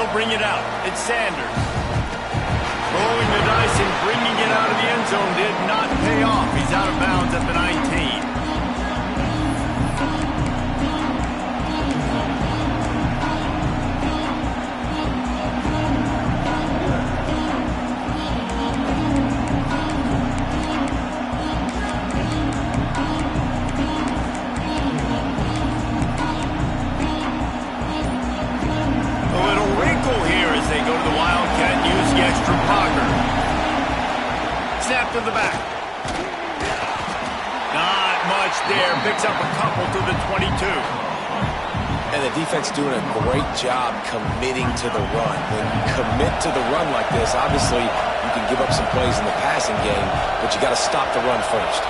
they'll bring it out. It's Sanders. Rolling the dice and bringing it out of the end zone did not pay off. He's out of bounds at the 19. Snap to the back. Not much there. Picks up a couple to the 22. And the defense doing a great job committing to the run. When you commit to the run like this, obviously you can give up some plays in the passing game, but you got to stop the run first.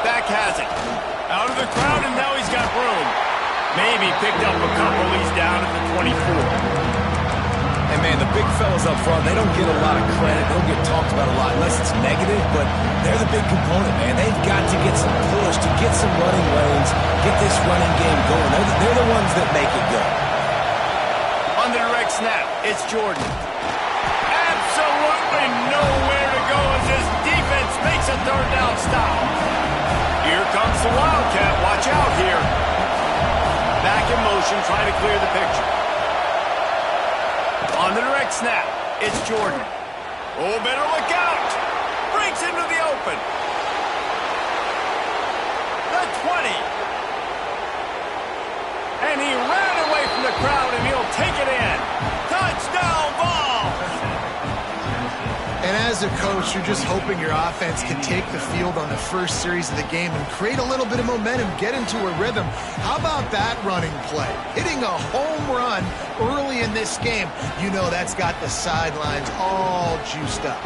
Back has it. Out of the crowd, and now he's got room. Maybe picked up a couple. He's down at the 24. And, man, the big fellas up front, they don't get a lot of credit. They don't get talked about a lot unless it's negative, but they're the big component, man. They've got to get some push, to get some running lanes, get this running game going. They're the ones that make it go. On the direct snap, it's Jordan. Absolutely nowhere to go as his defense makes a third down stop. Here comes the Wildcat. Watch out here. Back in motion, trying to clear the picture. On the direct snap, it's Jordan. Oh, better look out. Breaks into the open. The 20. And he ran away from the crowd, and he'll take it in. Touchdown ball. And as a coach, you're just hoping your offense can take the field on the first series of the game and create a little bit of momentum, get into a rhythm. How about that running play? Hitting a home run early in this game. You know that's got the sidelines all juiced up.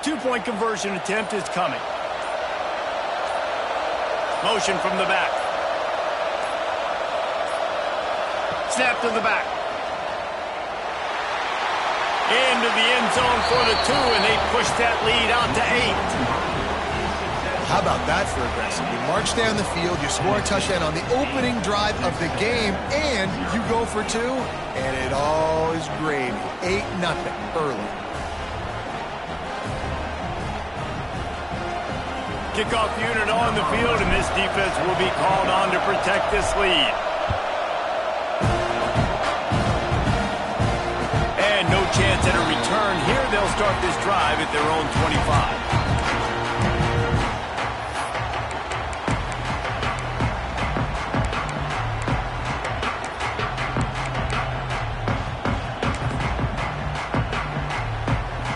Two-point conversion attempt is coming. Motion from the back. Snap to the back. Into the end zone for the 2, and they push that lead out to 8. How about that for aggressive? You march down the field, you score a touchdown on the opening drive of the game, and you go for 2, and it all is gravy. 8-0 early. Kickoff unit on the field, and this defense will be called on to protect this lead. And no chance at a return here. They'll start this drive at their own 25.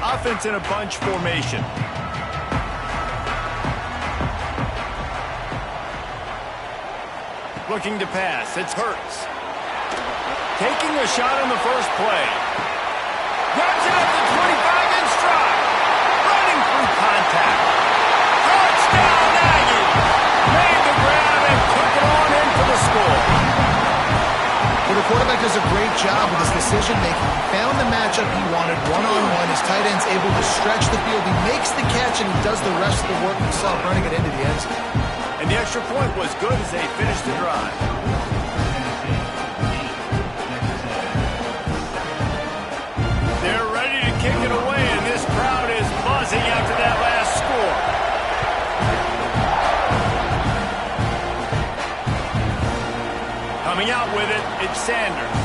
Offense in a bunch formation. Looking to pass. It's Hurts. Taking a shot on the first play. Grabs it at the 25 in stride. Running through contact. Touchdown, Aggies. Made the grab and took it on in for the score. Well, the quarterback does a great job with his decision-making. He found the matchup he wanted one-on-one. His tight end's able to stretch the field. He makes the catch, and he does the rest of the work himself, running it into the end zone. And the extra point was good as they finished the drive. They're ready to kick it away, and this crowd is buzzing after that last score. Coming out with it, it's Sanders.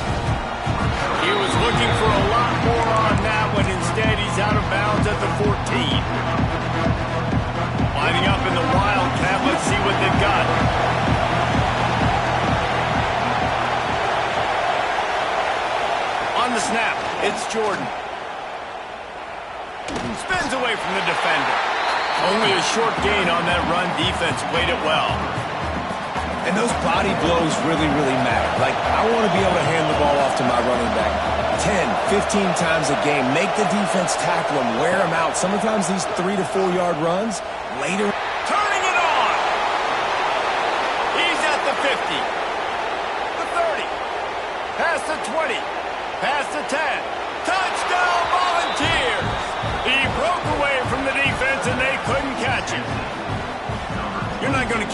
He was looking for a lot more on that one. Instead, he's out of bounds at the 14. Lining up in the Wildcat. Let's see what they've got. On the snap, it's Jordan. Spins away from the defender. Only a short gain on that run. Defense played it well. And those body blows really, really matter. Like, I want to be able to hand the ball off to my running back 10, 15 times a game. Make the defense tackle him, wear him out. Sometimes these 3 to 4 yard runs, later. Turning it on. He's at the 50. The 30. Past the 20. Past the 10. Touchdown, Volunteers.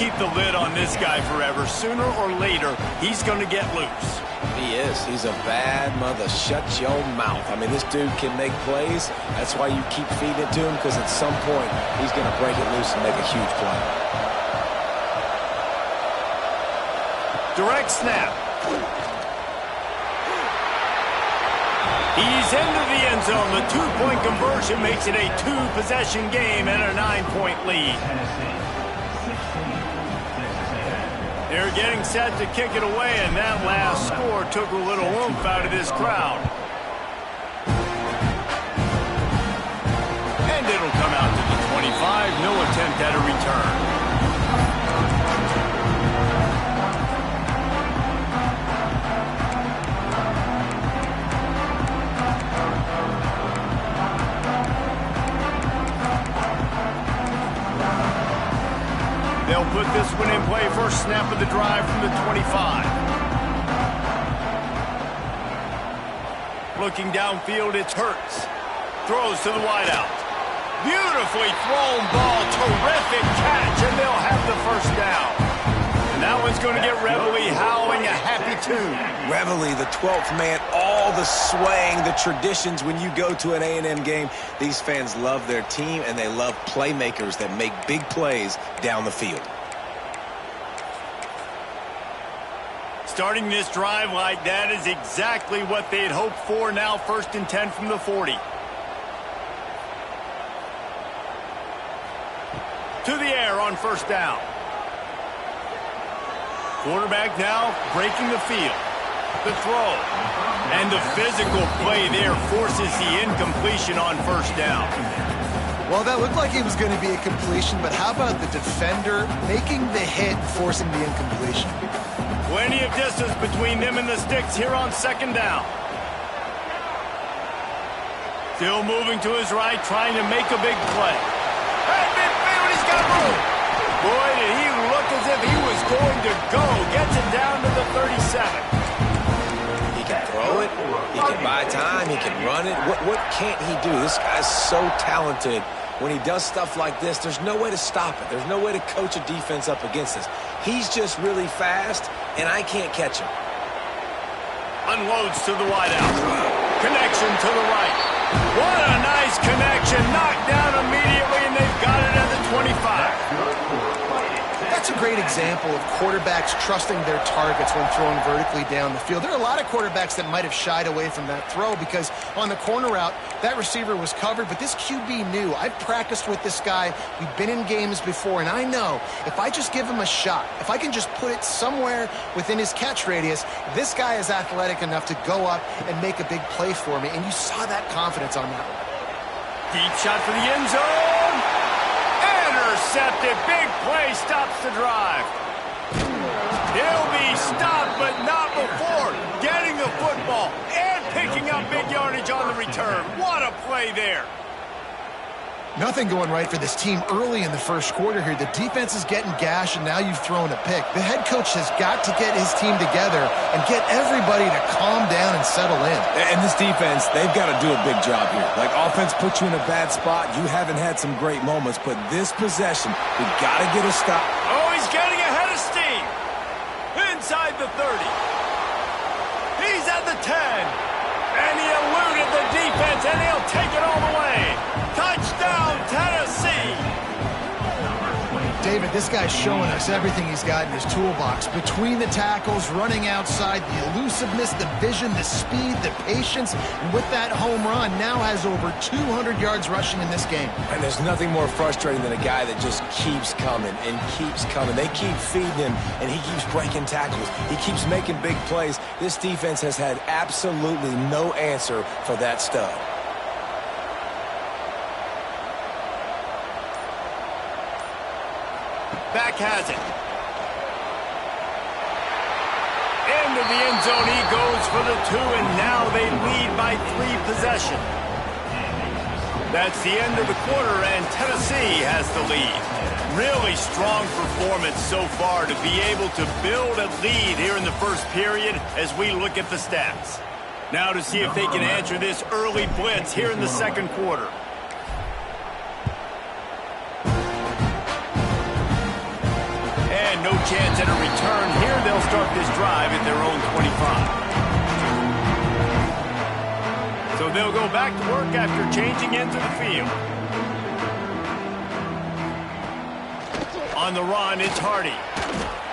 keep the lid on this guy forever. Sooner or later, he's going to get loose. He is. He's a bad mother. Shut your mouth. I mean, this dude can make plays. That's why you keep feeding it to him, because at some point, he's going to break it loose and make a huge play. Direct snap. He's into the end zone. The two-point conversion makes it a two-possession game and a 9-point lead. They're getting set to kick it away, and that last score took a little oomph out of this crowd. And it'll come out to the 25. No attempt at a return. They'll put this one in play. First snap of the drive from the 25. Looking downfield, it's Hurts. Throws to the wideout. Beautifully thrown ball. Terrific catch, and they'll have the first down. And that one's going to get Reveille howling a happy tune. Reveille, the 12th man, all the swaying, the traditions when you go to an A&M game. These fans love their team, and they love playmakers that make big plays down the field. Starting this drive like that is exactly what they'd hoped for. Now 1st and 10 from the 40. To the air on first down. Quarterback now breaking the field. The throw. And the physical play there forces the incompletion on first down. Well, that looked like it was going to be a completion, but how about the defender making the hit, forcing the incompletion? Plenty of distance between them and the sticks here on second down. Still moving to his right, trying to make a big play. Hey, midfield, he's got room. Boy, did he look as if he was going to go. Gets it down to the 37. He can throw it. He can buy time. He can run it. What can't he do? This guy's so talented. When he does stuff like this, there's no way to stop it. There's no way to coach a defense up against this. He's just really fast, and I can't catch him. Unloads to the wideout. Connection to the right. What a nice connection. Knocked down immediately, and they've got it at the 25. That's a great example of quarterbacks trusting their targets when throwing vertically down the field. There are a lot of quarterbacks that might have shied away from that throw because on the corner route, that receiver was covered, but this QB knew. I've practiced with this guy. We've been in games before, and I know if I just give him a shot, if I can just put it somewhere within his catch radius, this guy is athletic enough to go up and make a big play for me, and you saw that confidence on that one. Deep shot for the end zone. Intercepted. Big play stops the drive. He'll be stopped, but not before getting the football and picking up big yardage on the return. What a play there. Nothing going right for this team early in the first quarter here. The defense is getting gashed, and now you've thrown a pick. The head coach has got to get his team together and get everybody to calm down and settle in. And this defense, they've got to do a big job here. Like, offense puts you in a bad spot. You haven't had some great moments, but this possession, we got to get a stop. Oh, he's getting ahead of steam. Inside the 30. He's at the 10. And he eluded the defense, and he'll take it all the way. Touchdown, Tennessee! David, this guy's showing us everything he's got in his toolbox. Between the tackles, running outside, the elusiveness, the vision, the speed, the patience, and with that home run, now has over 200 yards rushing in this game. And there's nothing more frustrating than a guy that just keeps coming and keeps coming. They keep feeding him, and he keeps breaking tackles. He keeps making big plays. This defense has had absolutely no answer for that stud. Back has it. Into the end zone he goes for the 2, and now they lead by 3 possessions. That's the end of the quarter, and Tennessee has the lead. Really strong performance so far to be able to build a lead here in the first period as we look at the stats. Now to see if they can answer this early blitz here in the second quarter. no chance at a return. Here they'll start this drive at their own 25. So they'll go back to work after changing into the field. On the run, it's Hardy.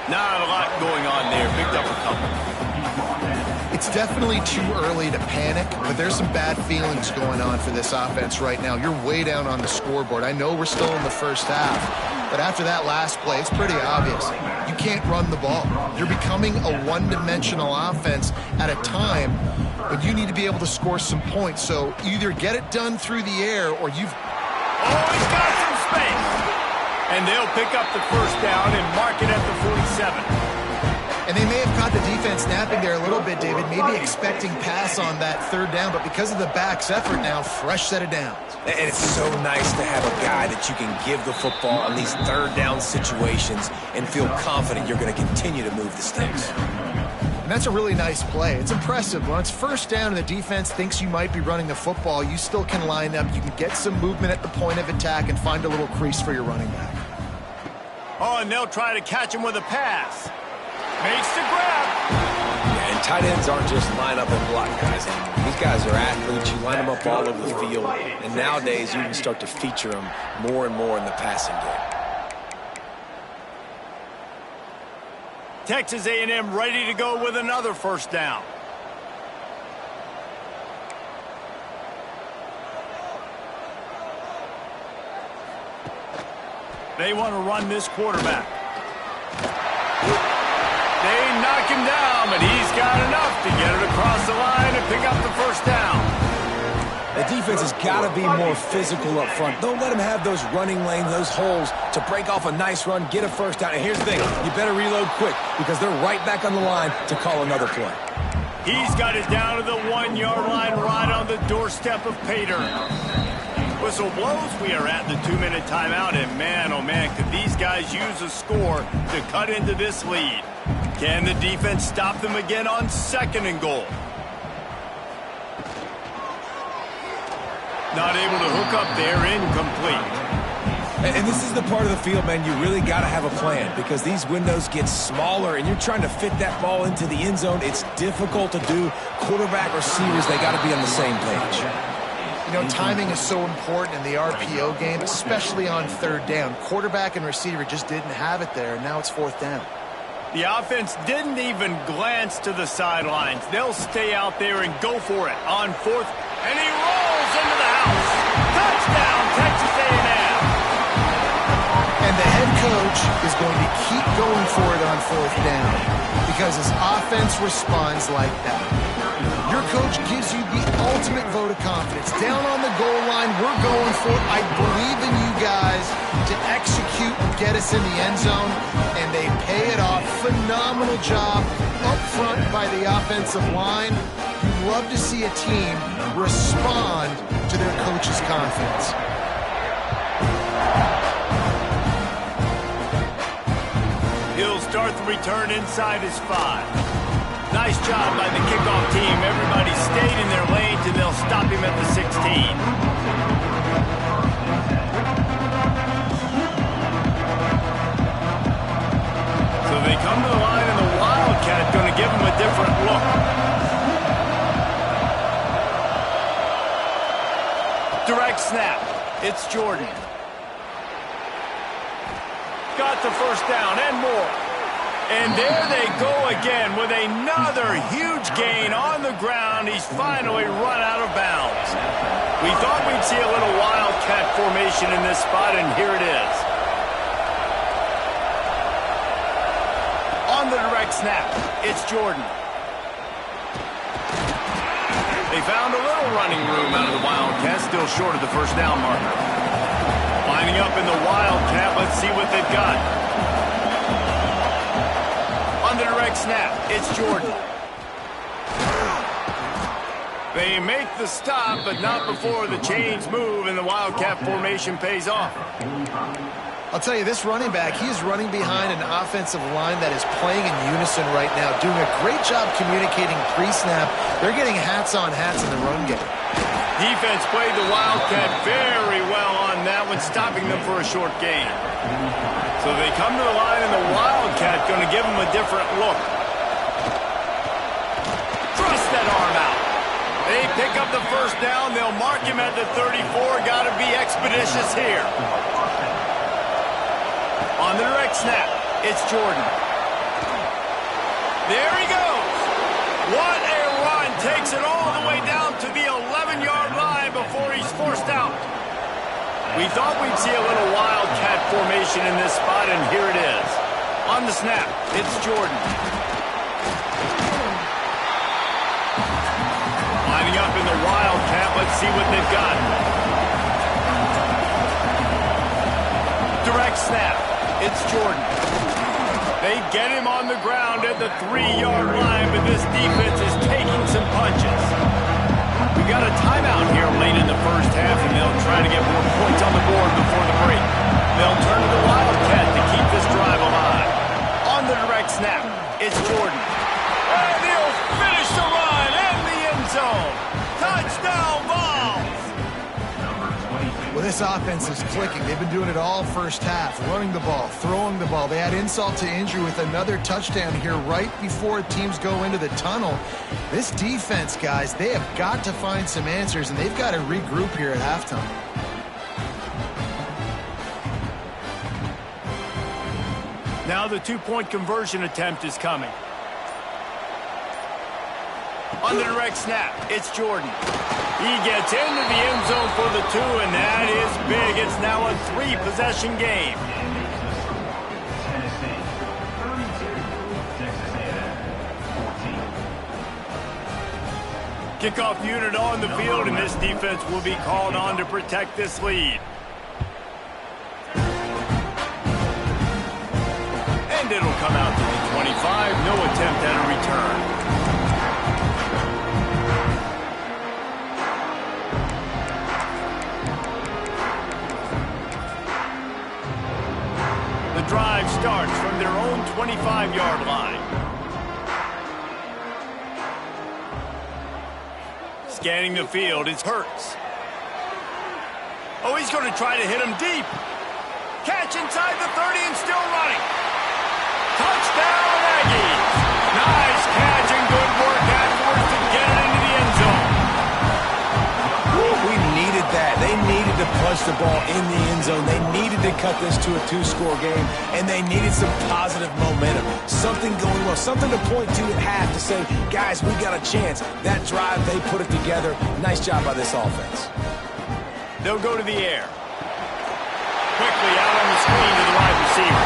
Not a lot going on there. Picked up a couple. It's definitely too early to panic, but there's some bad feelings going on for this offense right now. You're way down on the scoreboard. I know we're still in the first half, but after that last play, it's pretty obvious. You can't run the ball. You're becoming a one-dimensional offense at a time when you need to be able to score some points. So either get it done through the air or you've... Oh, he's got some space. And they'll pick up the first down and mark it at the 47. And they may have caught the defense napping there a little bit, David, maybe expecting pass on that third down, but because of the back's effort now, fresh set of downs. And it's so nice to have a guy that you can give the football on these third down situations and feel confident you're going to continue to move the sticks. And that's a really nice play. It's impressive. When it's first down and the defense thinks you might be running the football, you still can line up. You can get some movement at the point of attack and find a little crease for your running back. Oh, and they'll try to catch him with a pass. Makes the grab. Yeah, and tight ends aren't just line up and block guys. These guys are athletes. You line them up all over the field. And nowadays, you can start to feature them more and more in the passing game. Texas A&M ready to go with another first down. They want to run this quarterback. They knock him down, but he's got enough to get it across the line and pick up the first down. The defense has got to be more physical up front. Don't let them have those running lanes, those holes to break off a nice run, get a first down. And here's the thing, you better reload quick because they're right back on the line to call another play. He's got it down to the 1-yard line right on the doorstep of Pater. Whistle blows. We are at the 2-minute timeout, and man, oh man, could these guys use a score to cut into this lead? Can the defense stop them again on 2nd and goal? Not able to hook up there, incomplete. And this is the part of the field, man, you really got to have a plan because these windows get smaller and you're trying to fit that ball into the end zone. It's difficult to do. Quarterback, receivers, they got to be on the same page. You know, timing is so important in the RPO game, especially on third down. Quarterback and receiver just didn't have it there, and now it's 4th down. The offense didn't even glance to the sidelines. They'll stay out there and go for it on 4th, and he rolls into the house. Touchdown, Texas A&M. And the head coach is going to keep going for it on 4th down because his offense responds like that. Your coach gives you the ultimate vote of confidence. Down on the goal line, we're going for it. I believe in you guys to execute and get us in the end zone, and they pay it off. Phenomenal job up front by the offensive line. You love to see a team respond to their coach's confidence. He'll start the return inside his 5. Nice job by the kickoff team. Everybody stayed in their lanes, and they'll stop him at the 16. So they come to the line, and the Wildcat going to give him a different look. Direct snap. It's Jordan. Got the first down and more. And there they go again with another huge gain on the ground. He's finally run out of bounds. We thought we'd see a little Wildcat formation in this spot, and here it is. On the direct snap, it's Jordan. They found a little running room out of the Wildcat, still short of the first down marker. Lining up in the Wildcat, let's see what they've got. On the direct snap, it's Jordan. They make the stop, but not before the chains move and the Wildcat formation pays off. I'll tell you, this running back, he's running behind an offensive line that is playing in unison right now, doing a great job communicating pre-snap. They're getting hats on hats in the run game. Defense played the Wildcat very well on that one, stopping them for a short gain. So they come to the line, and the Wildcat going to give them a different look. Thrust that arm out. They pick up the first down. They'll mark him at the 34. Got to be expeditious here. On the direct snap, it's Jordan. There he goes. What a run. Takes it all the way down to the 11-yard line before he's forced out. We thought we'd see a little Wildcat formation in this spot, and here it is. On the snap, it's Jordan. Lining up in the Wildcat. Let's see what they've got. Direct snap. It's Jordan. They get him on the ground at the 3-yard line, but this defense is taking some punches. We got a timeout here late in the first half, and they'll try to get more points on the board before the break. They'll turn to the Wildcat to keep this drive alive. On the direct snap, it's Jordan. And he'll finish the run in the end zone. Touchdown, Vols! Well, this offense is clicking. They've been doing it all first half, running the ball, throwing the ball. They had insult to injury with another touchdown here right before teams go into the tunnel. This defense, guys, they have got to find some answers, and they've got to regroup here at halftime. Now the two-point conversion attempt is coming. On the direct snap, it's Jordan. He gets into the end zone for the 2, and that is big. It's now a 3-possession game. Kickoff unit on the field, and this defense will be called on to protect this lead. And it'll come out to the 25. No attempt at a return. Drive starts from their own 25-yard line. Scanning the field, it's Hurts. Oh, he's going to try to hit him deep. Catch inside the 30 and still running. Touchdown, Aggies. Nice catch and good work afterwards to get it into the end zone. We needed that. They needed to punch the ball in the end zone. They needed to cut this to a 2-score game, and they needed some positive momentum. Something going well, something to point to at half to say, guys, we got a chance. That drive, they put it together. Nice job by this offense. They'll go to the air. Quickly out on the screen to the wide receiver.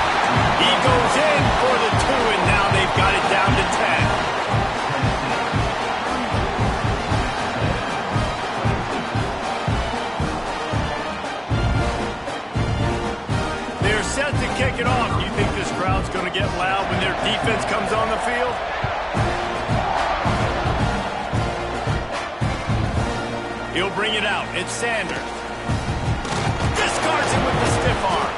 He goes in for the 2, and now they've got it down to 10. Set to kick it off. You think this crowd's going to get loud when their defense comes on the field? He'll bring it out. It's Sanders. Discards it with the stiff arm.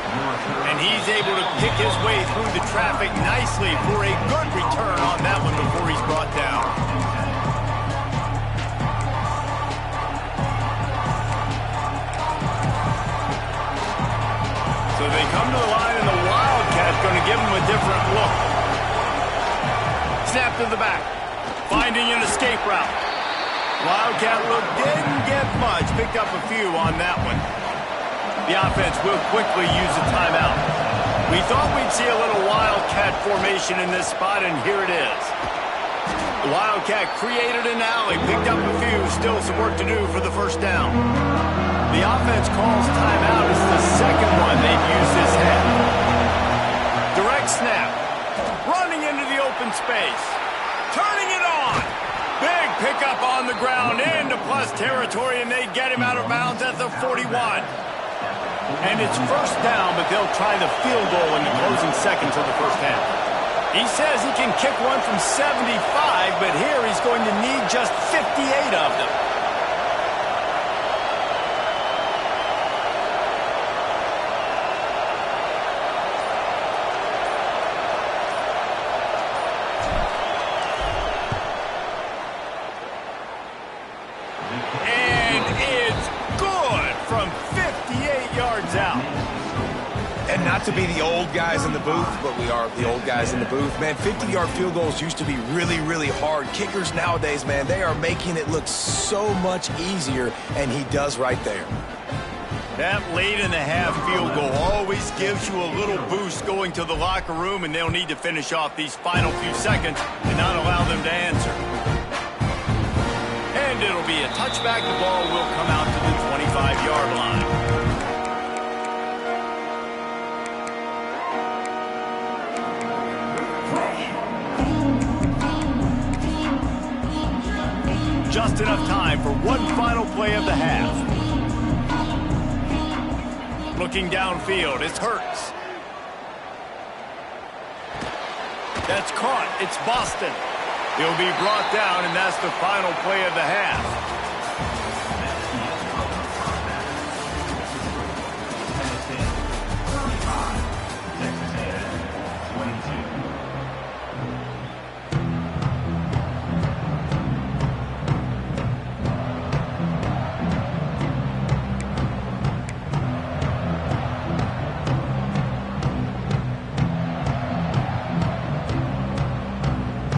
And he's able to pick his way through the traffic nicely for a good return on that one before he's brought down. So they come to the line, and the Wildcat's going to give them a different look. Snap to the back. Finding an escape route. Wildcat look didn't get much. Picked up a few on that one. The offense will quickly use a timeout. We thought we'd see a little Wildcat formation in this spot, and here it is. The Wildcat created an alley, picked up a few, still some work to do for the first down. The offense calls timeout. It's the second one they've used this half. Direct snap. Running into the open space. Turning it on. Big pickup on the ground into plus territory, and they get him out of bounds at the 41. And it's first down, but they'll try the field goal in the closing seconds of the first half. He says he can kick one from 75, but here he's going to need just 58 of them. not to be the old guys in the booth, but we are the old guys in the booth. Man, 50-yard field goals used to be really, really hard. Kickers nowadays, man, they are making it look so much easier, and he does right there. That late-in-the-half field goal always gives you a little boost going to the locker room, and they'll need to finish off these final few seconds and not allow them to answer. And it'll be a touchback. The ball will come out to the 25-yard line. Just enough time for one final play of the half. Looking downfield, it's Hurts. That's caught. It's Boston. He'll be brought down, and that's the final play of the half.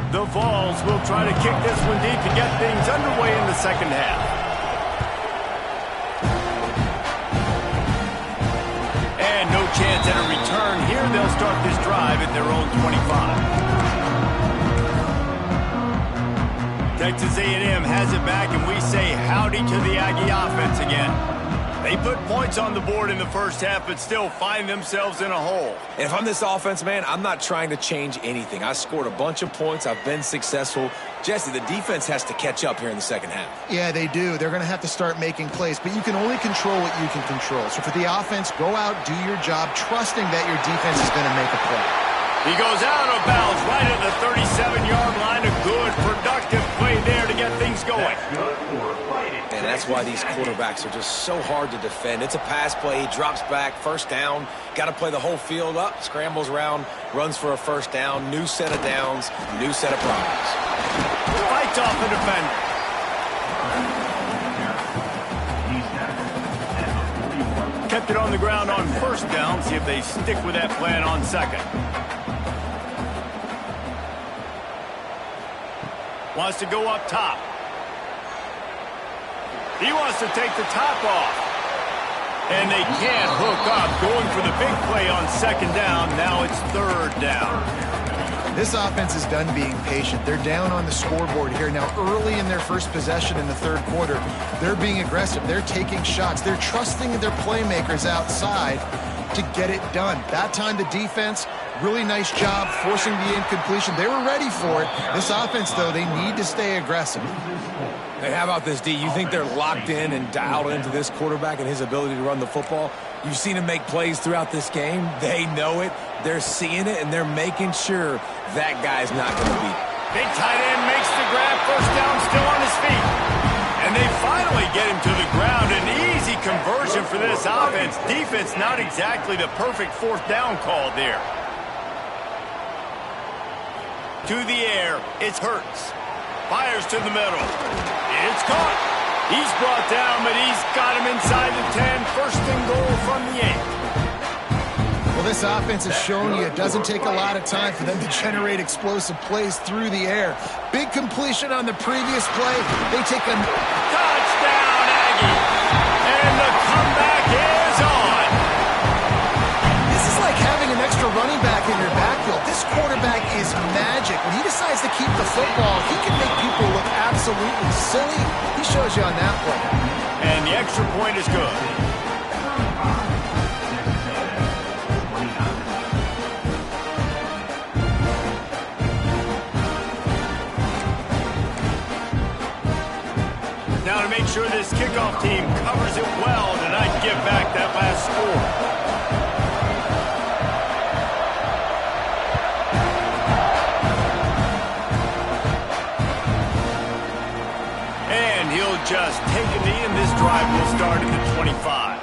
The Vols will try to kick this one deep to get things underway in the second half. And no chance at a return here. They'll start this drive at their own 25. Texas A&M has it back, and we say howdy to the Aggie offense again. They put points on the board in the first half, but still find themselves in a hole. And if I'm this offense, man, I'm not trying to change anything. I scored a bunch of points. I've been successful. Jesse, the defense has to catch up here in the second half. Yeah, they do. They're going to have to start making plays, but you can only control what you can control. So for the offense, go out, do your job, trusting that your defense is going to make a play. He goes out of bounds right at the 37-yard line. A good, productive play there to get things going. And that's why these quarterbacks are just so hard to defend. It's a pass play. He drops back, first down. Got to play the whole field up, scrambles around, runs for a first down. New set of downs, new set of problems. Fights off the defender. Kept it on the ground on first down. See if they stick with that plan on second. Wants to go up top. He wants to take the top off. And they can't hook up. Going for the big play on second down. Now it's third down. This offense is done being patient. They're down on the scoreboard here. Now, early in their first possession in the third quarter, they're being aggressive. They're taking shots. They're trusting their playmakers outside to get it done. That time, the defense, really nice job forcing the incompletion. They were ready for it. This offense, though, they need to stay aggressive. Hey, how about this, D? You think they're locked in and dialed into this quarterback and his ability to run the football? You've seen him make plays throughout this game. They know it. They're seeing it, and they're making sure that guy's not going to beat. Big tight end makes the grab. First down, still on his feet. And they finally get him to the ground. An easy conversion for this offense. Defense, not exactly the perfect fourth down call there. To the air, it's Hurts. Fires to the middle. It's caught. He's brought down, but he's got him inside the 10. First and goal from the 8. Well, this offense has shown you it doesn't take a lot of time for them to generate explosive plays through the air. Big completion on the previous play. They take a touchdown, Aggie. And the comeback is on. This is like having an extra running back in your backfield. This quarterback is magic. When he decides to keep the football, he can make people look absolutely silly. He shows you on that play. And the extra point is good. Now to make sure this kickoff team covers it well tonight, give back that last score. And he'll just take a knee, and this drive will start at the 25.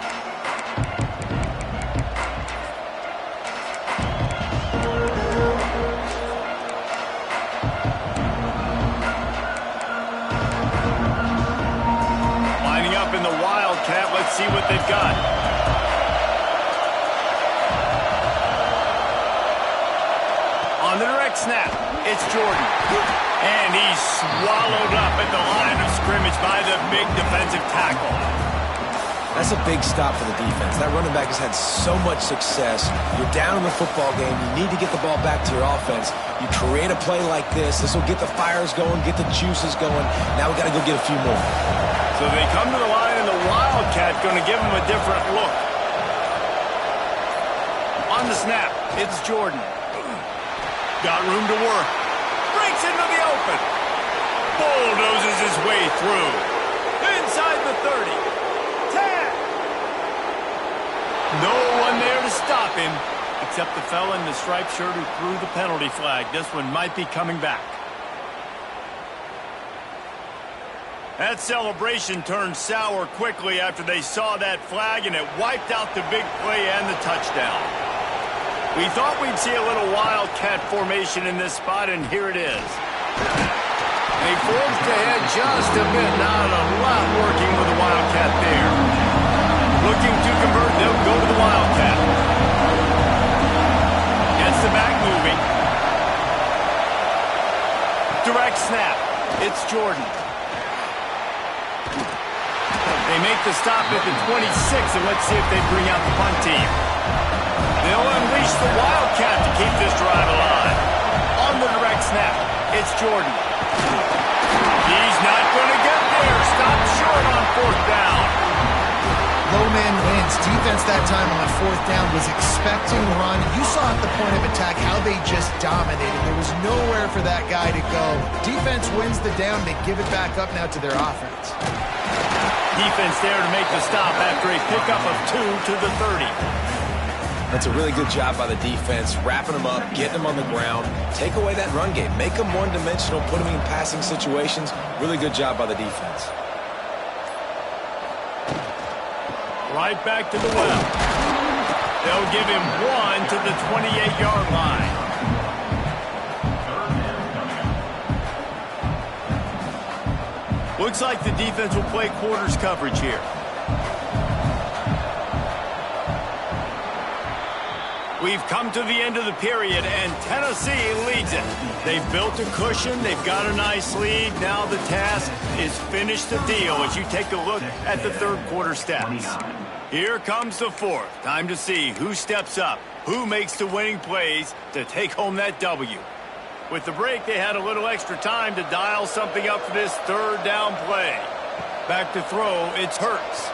Lining up in the Wildcat, let's see what they've got. On the direct snap, it's Jordan. And he's swallowed up at the line of scrimmage by the big defensive tackle. That's a big stop for the defense. That running back has had so much success. You're down in the football game. You need to get the ball back to your offense. You create a play like this. This will get the fires going, get the juices going. Now we got to go get a few more. So they come to the line, and the Wildcat going to give them a different look. On the snap, it's Jordan. Got room to work. Breaks into the open. Bulldozes his way through. Inside the 30. 10. No one there to stop him, except the fella in the striped shirt who threw the penalty flag. This one might be coming back. That celebration turned sour quickly after they saw that flag, and it wiped out the big play and the touchdown. We thought we'd see a little Wildcat formation in this spot, and here it is. They forged ahead just a bit. Not a lot working with the Wildcat there. Looking to convert, they'll go to the Wildcat. Gets the back moving. Direct snap. It's Jordan. They make the stop at the 26, and let's see if they bring out the punt team. They'll unleash the Wildcat to keep this drive alive. On the direct snap, it's Jordan. He's not going to get there. Stopped short on fourth down. Low man wins. Defense that time on fourth down was expecting run. You saw at the point of attack how they just dominated. There was nowhere for that guy to go. Defense wins the down. They give it back up now to their offense. Defense there to make the stop after a pickup of 2 to the 30. That's a really good job by the defense, wrapping them up, getting them on the ground. Take away that run game. Make them one-dimensional, put them in passing situations. Really good job by the defense. Right back to the well. They'll give him 1 to the 28-yard line. Looks like the defense will play quarters coverage here. We've come to the end of the period, and Tennessee leads it. They've built a cushion. They've got a nice lead. Now the task is finish the deal as you take a look at the third quarter stats. Here comes the fourth. Time to see who steps up, who makes the winning plays to take home that W. With the break, they had a little extra time to dial something up for this third down play. Back to throw, it's Hurts.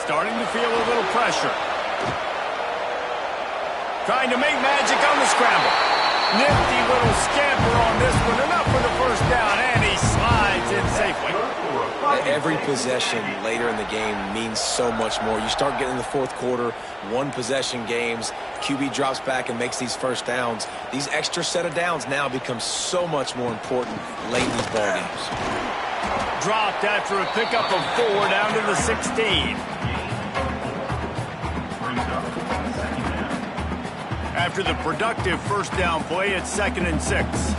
Starting to feel a little pressure. Trying to make magic on the scramble. Nifty little scamper on this one. Enough for the first down, and he slides in safely. Every possession later in the game means so much more. You start getting in the fourth quarter, one-possession games, QB drops back and makes these first downs. These extra set of downs now become so much more important late in these ball games. Dropped after a pickup of 4 down to the 16. After the productive first down play, it's 2nd and 6.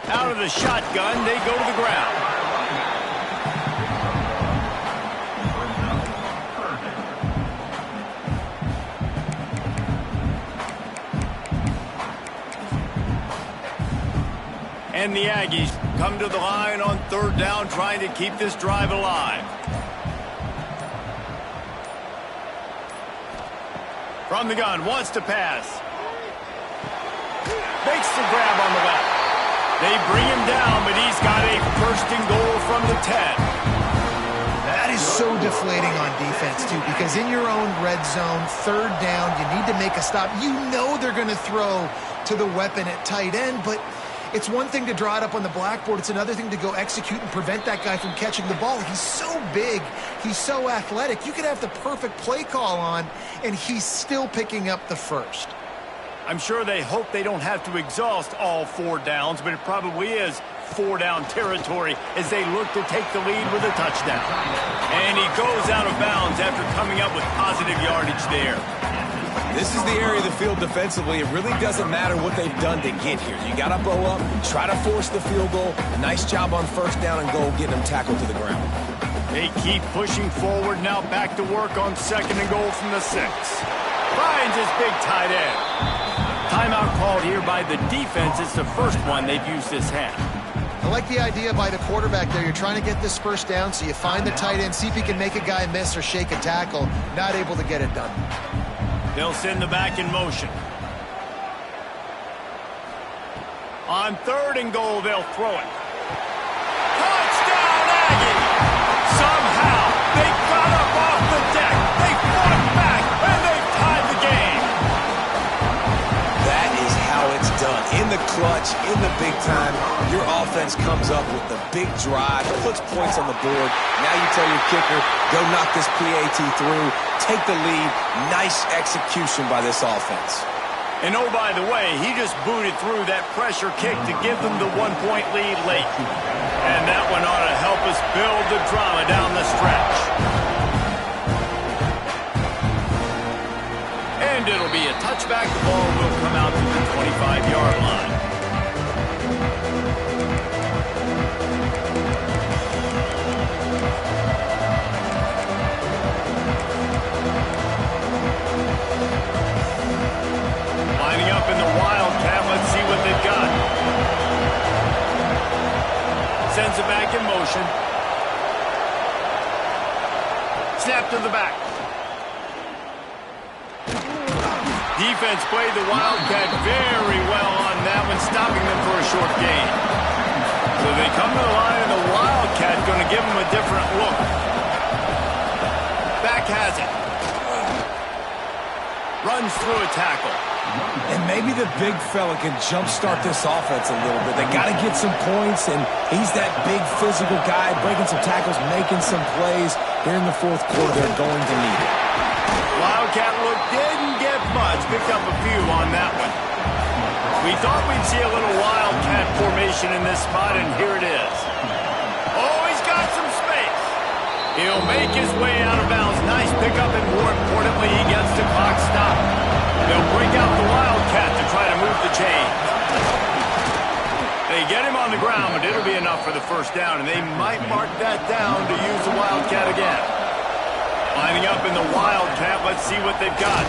Out of the shotgun, they go to the ground. And the Aggies come to the line on third down, trying to keep this drive alive. From the gun, wants to pass. Makes the grab on the left. They bring him down, but he's got a first and goal from the 10. That is so deflating on defense, too, because in your own red zone, third down, you need to make a stop. You know they're going to throw to the weapon at tight end, but it's one thing to draw it up on the blackboard. It's another thing to go execute and prevent that guy from catching the ball. He's so big. He's so athletic. You could have the perfect play call on, and he's still picking up the first. I'm sure they hope they don't have to exhaust all 4 downs, but it probably is 4-down territory as they look to take the lead with a touchdown. And he goes out of bounds after coming up with positive yardage there. This is the area of the field defensively. It really doesn't matter what they've done to get here. You got to bow up, try to force the field goal. Nice job on first down and goal, getting them tackled to the ground. They keep pushing forward now, back to work on 2nd and goal from the 6. Finds his big tight end. Timeout called here by the defense. It's the first one they've used this half. I like the idea by the quarterback there. You're trying to get this first down, so you find the tight end, see if he can make a guy miss or shake a tackle. Not able to get it done. They'll send the back in motion. On 3rd and goal, they'll throw it. Touchdown, Aggie! Somehow, they got up off the deck. They fought back, and they've tied the game. That is how it's done. In the clutch, in the big time, your offense comes up with the big drive, puts points on the board. Now you tell your kicker, go knock this PAT through, take the lead. Nice execution by this offense. And oh, by the way, he just booted through that pressure kick to give them the 1-point lead late. And that one ought to help us build the drama down the stretch. And it'll be a touchback. The ball will come out to the 25-yard line. Lining up in the Wildcat. Let's see what they've got. Sends it back in motion. Snap to the back. Defense played the Wildcat very well on that one, stopping them for a short gain. So they come to the line, and the Wildcat going to give them a different look. Back has it. Runs through a tackle. And maybe the big fella can jumpstart this offense a little bit. They got to get some points, and he's that big physical guy, breaking some tackles, making some plays. Here in the 4th quarter, they're going to need it. Wildcat look didn't get much. Picked up a few on that one. We thought we'd see a little Wildcat formation in this spot, and here it is. Oh, he's got some space. He'll make his way out of bounds. Nice pickup, and more importantly, he gets the clock stopped. They'll break out the Wildcat to try to move the chains. They get him on the ground, but it'll be enough for the first down, and they might mark that down to use the Wildcat again. Lining up in the Wildcat, let's see what they've got.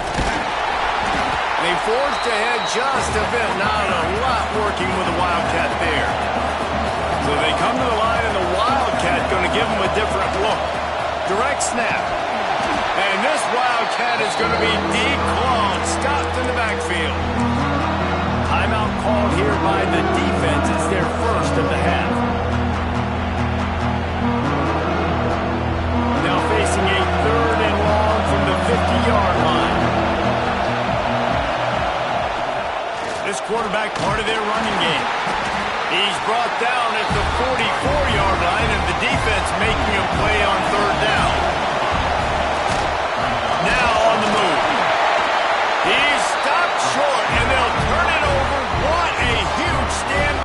They forged ahead just a bit, not a lot working with the Wildcat there. So they come to the line, and the Wildcat going to give them a different look. Direct snap. And this Wildcat is going to be declawed, stopped in the backfield. Timeout called here by the defense. It's their first of the half. Now facing a 3rd and long from the 50-yard line. This quarterback part of their running game. He's brought down at the 44-yard line, and the defense making a play on 3rd down. Now on the move. He's stopped short, and they'll turn it over. What a huge stand.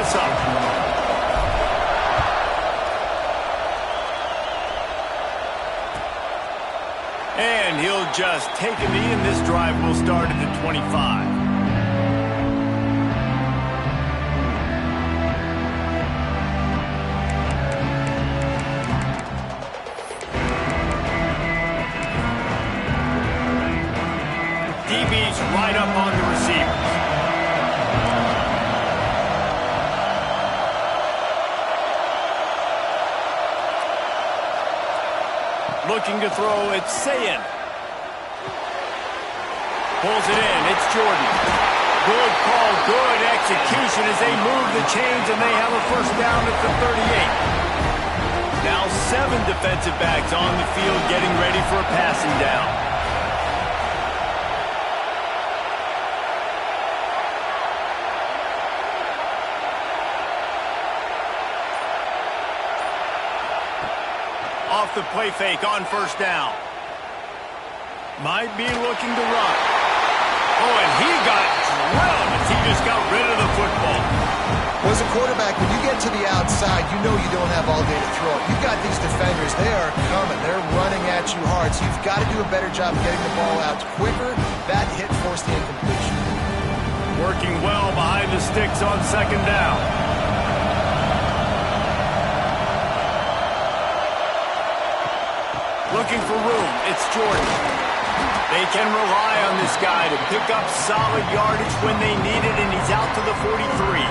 us up. And he'll just take a knee, and this drive will start at the 25. DB's right up on the receivers. Looking to throw, it's Sayin. Pulls it in, it's Jordan. Good call, good execution as they move the chains, and they have a first down at the 38. Now 7 defensive backs on the field getting ready for a passing down. Off the play fake on first down. Might be looking to run. Oh, and he got drilled as he just got rid of the football. Well, as a quarterback, when you get to the outside, you know you don't have all day to throw it. You've got these defenders. They are coming. They're running at you hard, so you've got to do a better job getting the ball out quicker. That hit forced the incompletion. Working well behind the sticks on second down. Looking for room, it's Jordan. They can rely on this guy to pick up solid yardage when they need it, and he's out to the 43.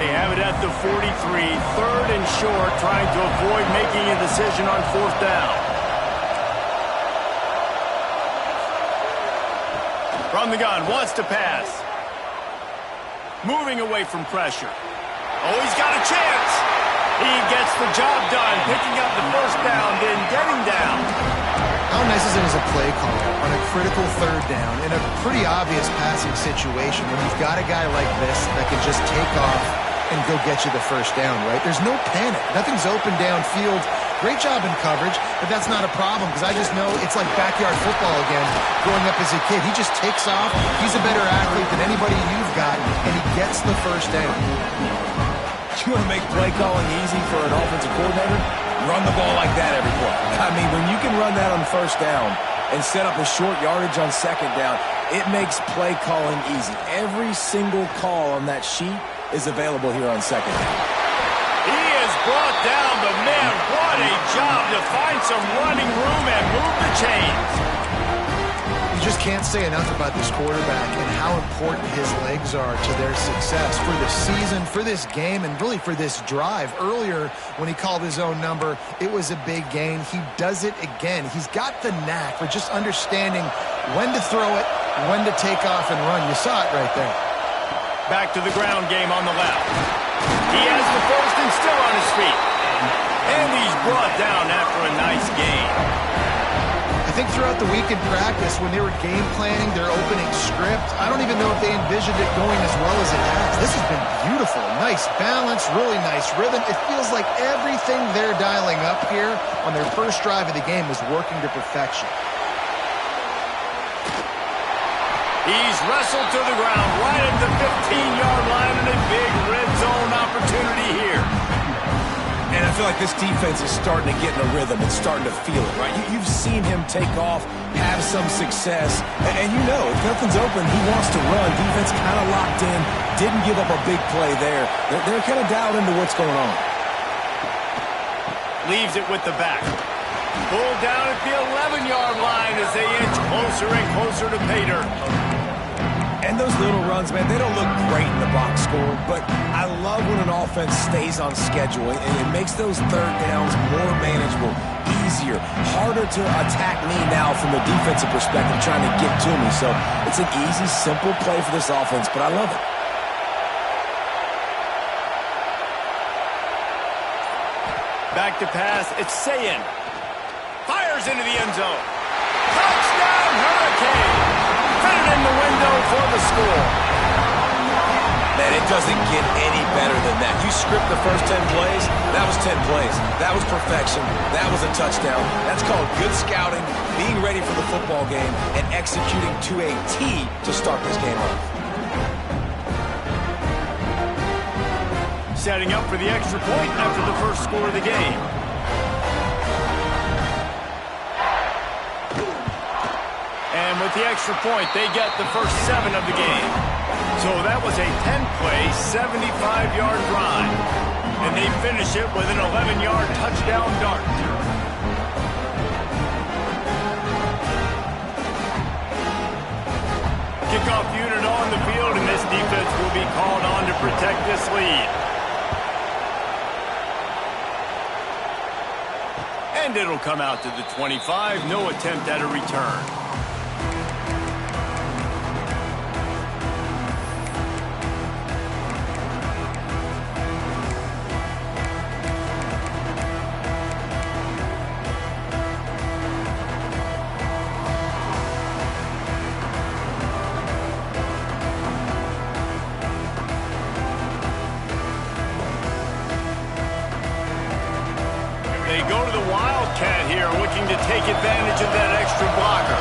They have it at the 43, third and short, trying to avoid making a decision on fourth down. From the gun, wants to pass. Moving away from pressure. Oh, he's got a chance. He gets the job done, picking up the first down, then getting down. How nice is it as a play caller on a critical third down in a pretty obvious passing situation when you've got a guy like this that can just take off and go get you the first down, right? There's no panic. Nothing's open downfield. Great job in coverage, but that's not a problem because I just know it's like backyard football again growing up as a kid. He just takes off. He's a better athlete than anybody you've got, and he gets the first down. You want to make play calling easy for an offensive coordinator? Run the ball like that every play. I mean, when you can run that on first down and set up a short yardage on second down, it makes play calling easy. Every single call on that sheet is available here on second down. He is brought down, but man, what a job to find some running room and move the chains. You just can't say enough about this quarterback and how important his legs are to their success for the season, for this game, and really for this drive. Earlier, when he called his own number, it was a big gain. He does it again. He's got the knack for just understanding when to throw it, when to take off and run. You saw it right there. Back to the ground game on the left. He has the first and still on his feet. And he's brought down after a nice gain. I think throughout the week in practice, when they were game planning their opening script, I don't even know if they envisioned it going as well as it has. This has been beautiful. Nice balance, really nice rhythm. It feels like everything they're dialing up here on their first drive of the game was working to perfection. He's wrestled to the ground right at the 15-yard line, and a big red zone opportunity here. And I feel like this defense is starting to get in a rhythm and starting to feel it, right? You've seen him take off, have some success, and you know, if nothing's open, he wants to run. Defense kind of locked in, didn't give up a big play there. They're kind of dialed into what's going on. Leaves it with the back. Pulled down at the 11-yard line as they inch closer and closer to pay dirt. And those little runs, man, they don't look great in the box score, but I love when an offense stays on schedule, and it makes those third downs more manageable, easier, harder to attack me now from a defensive perspective trying to get to me. So it's an easy, simple play for this offense, but I love it. Back to pass, it's Sayin. Fires into the end zone. Touchdown, Hurricane! Put it in the window for the score. Man, it doesn't get any better than that. You script the first 10 plays, that was 10 plays. That was perfection. That was a touchdown. That's called good scouting, being ready for the football game, and executing to a T to start this game off. setting up for the extra point after the first score of the game. And with the extra point, they get the first 7 of the game. So that was a 10-play, 75-yard drive. And they finish it with an 11-yard touchdown dart. Kickoff unit on the field, and this defense will be called on to protect this lead. And it'll come out to the 25. No attempt at a return. They go to the Wildcat here, looking to take advantage of that extra blocker.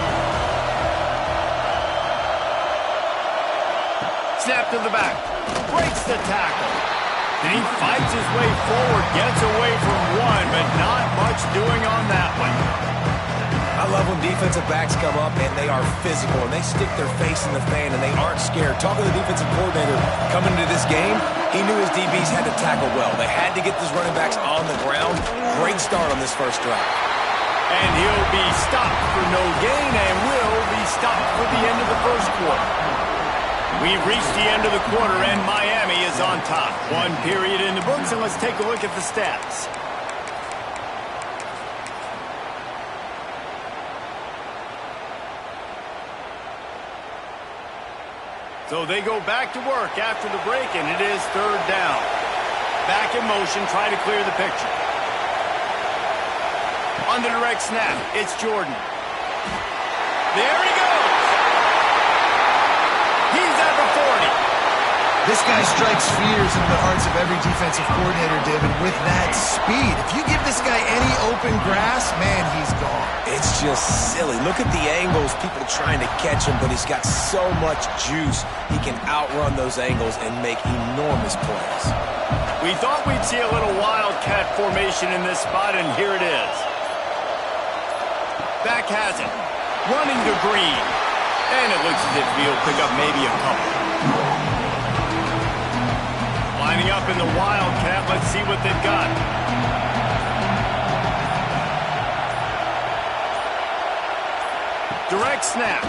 Snap to the back. Breaks the tackle. And he fights his way forward, gets away from one, but not much doing on that one. I love when defensive backs come up and they are physical and they stick their face in the fan and they aren't scared. Talking to the defensive coordinator coming into this game, he knew his DBs had to tackle well. They had to get these running backs on the ground. Great start on this first drive. And he'll be stopped for no gain and will be stopped for the end of the first quarter. We've reached the end of the quarter and Miami is on top. 1 period in the books, and let's take a look at the stats. So they go back to work after the break, and it is 3rd down. Back in motion, try to clear the picture. On the direct snap, it's Jordan. There he goes. He's at the 40. This guy strikes fears into the hearts of every defensive coordinator, David, with that speed. If you give this guy any open grass, man, he's gone. It's just silly. Look at the angles, people trying to catch him, but he's got so much juice. He can outrun those angles and make enormous plays. We thought we'd see a little Wildcat formation in this spot, and here it is. Back has it. Running to Green. And it looks as if he'll pick up maybe a couple. Lining up in the Wildcat. Let's see what they've got. Direct snap.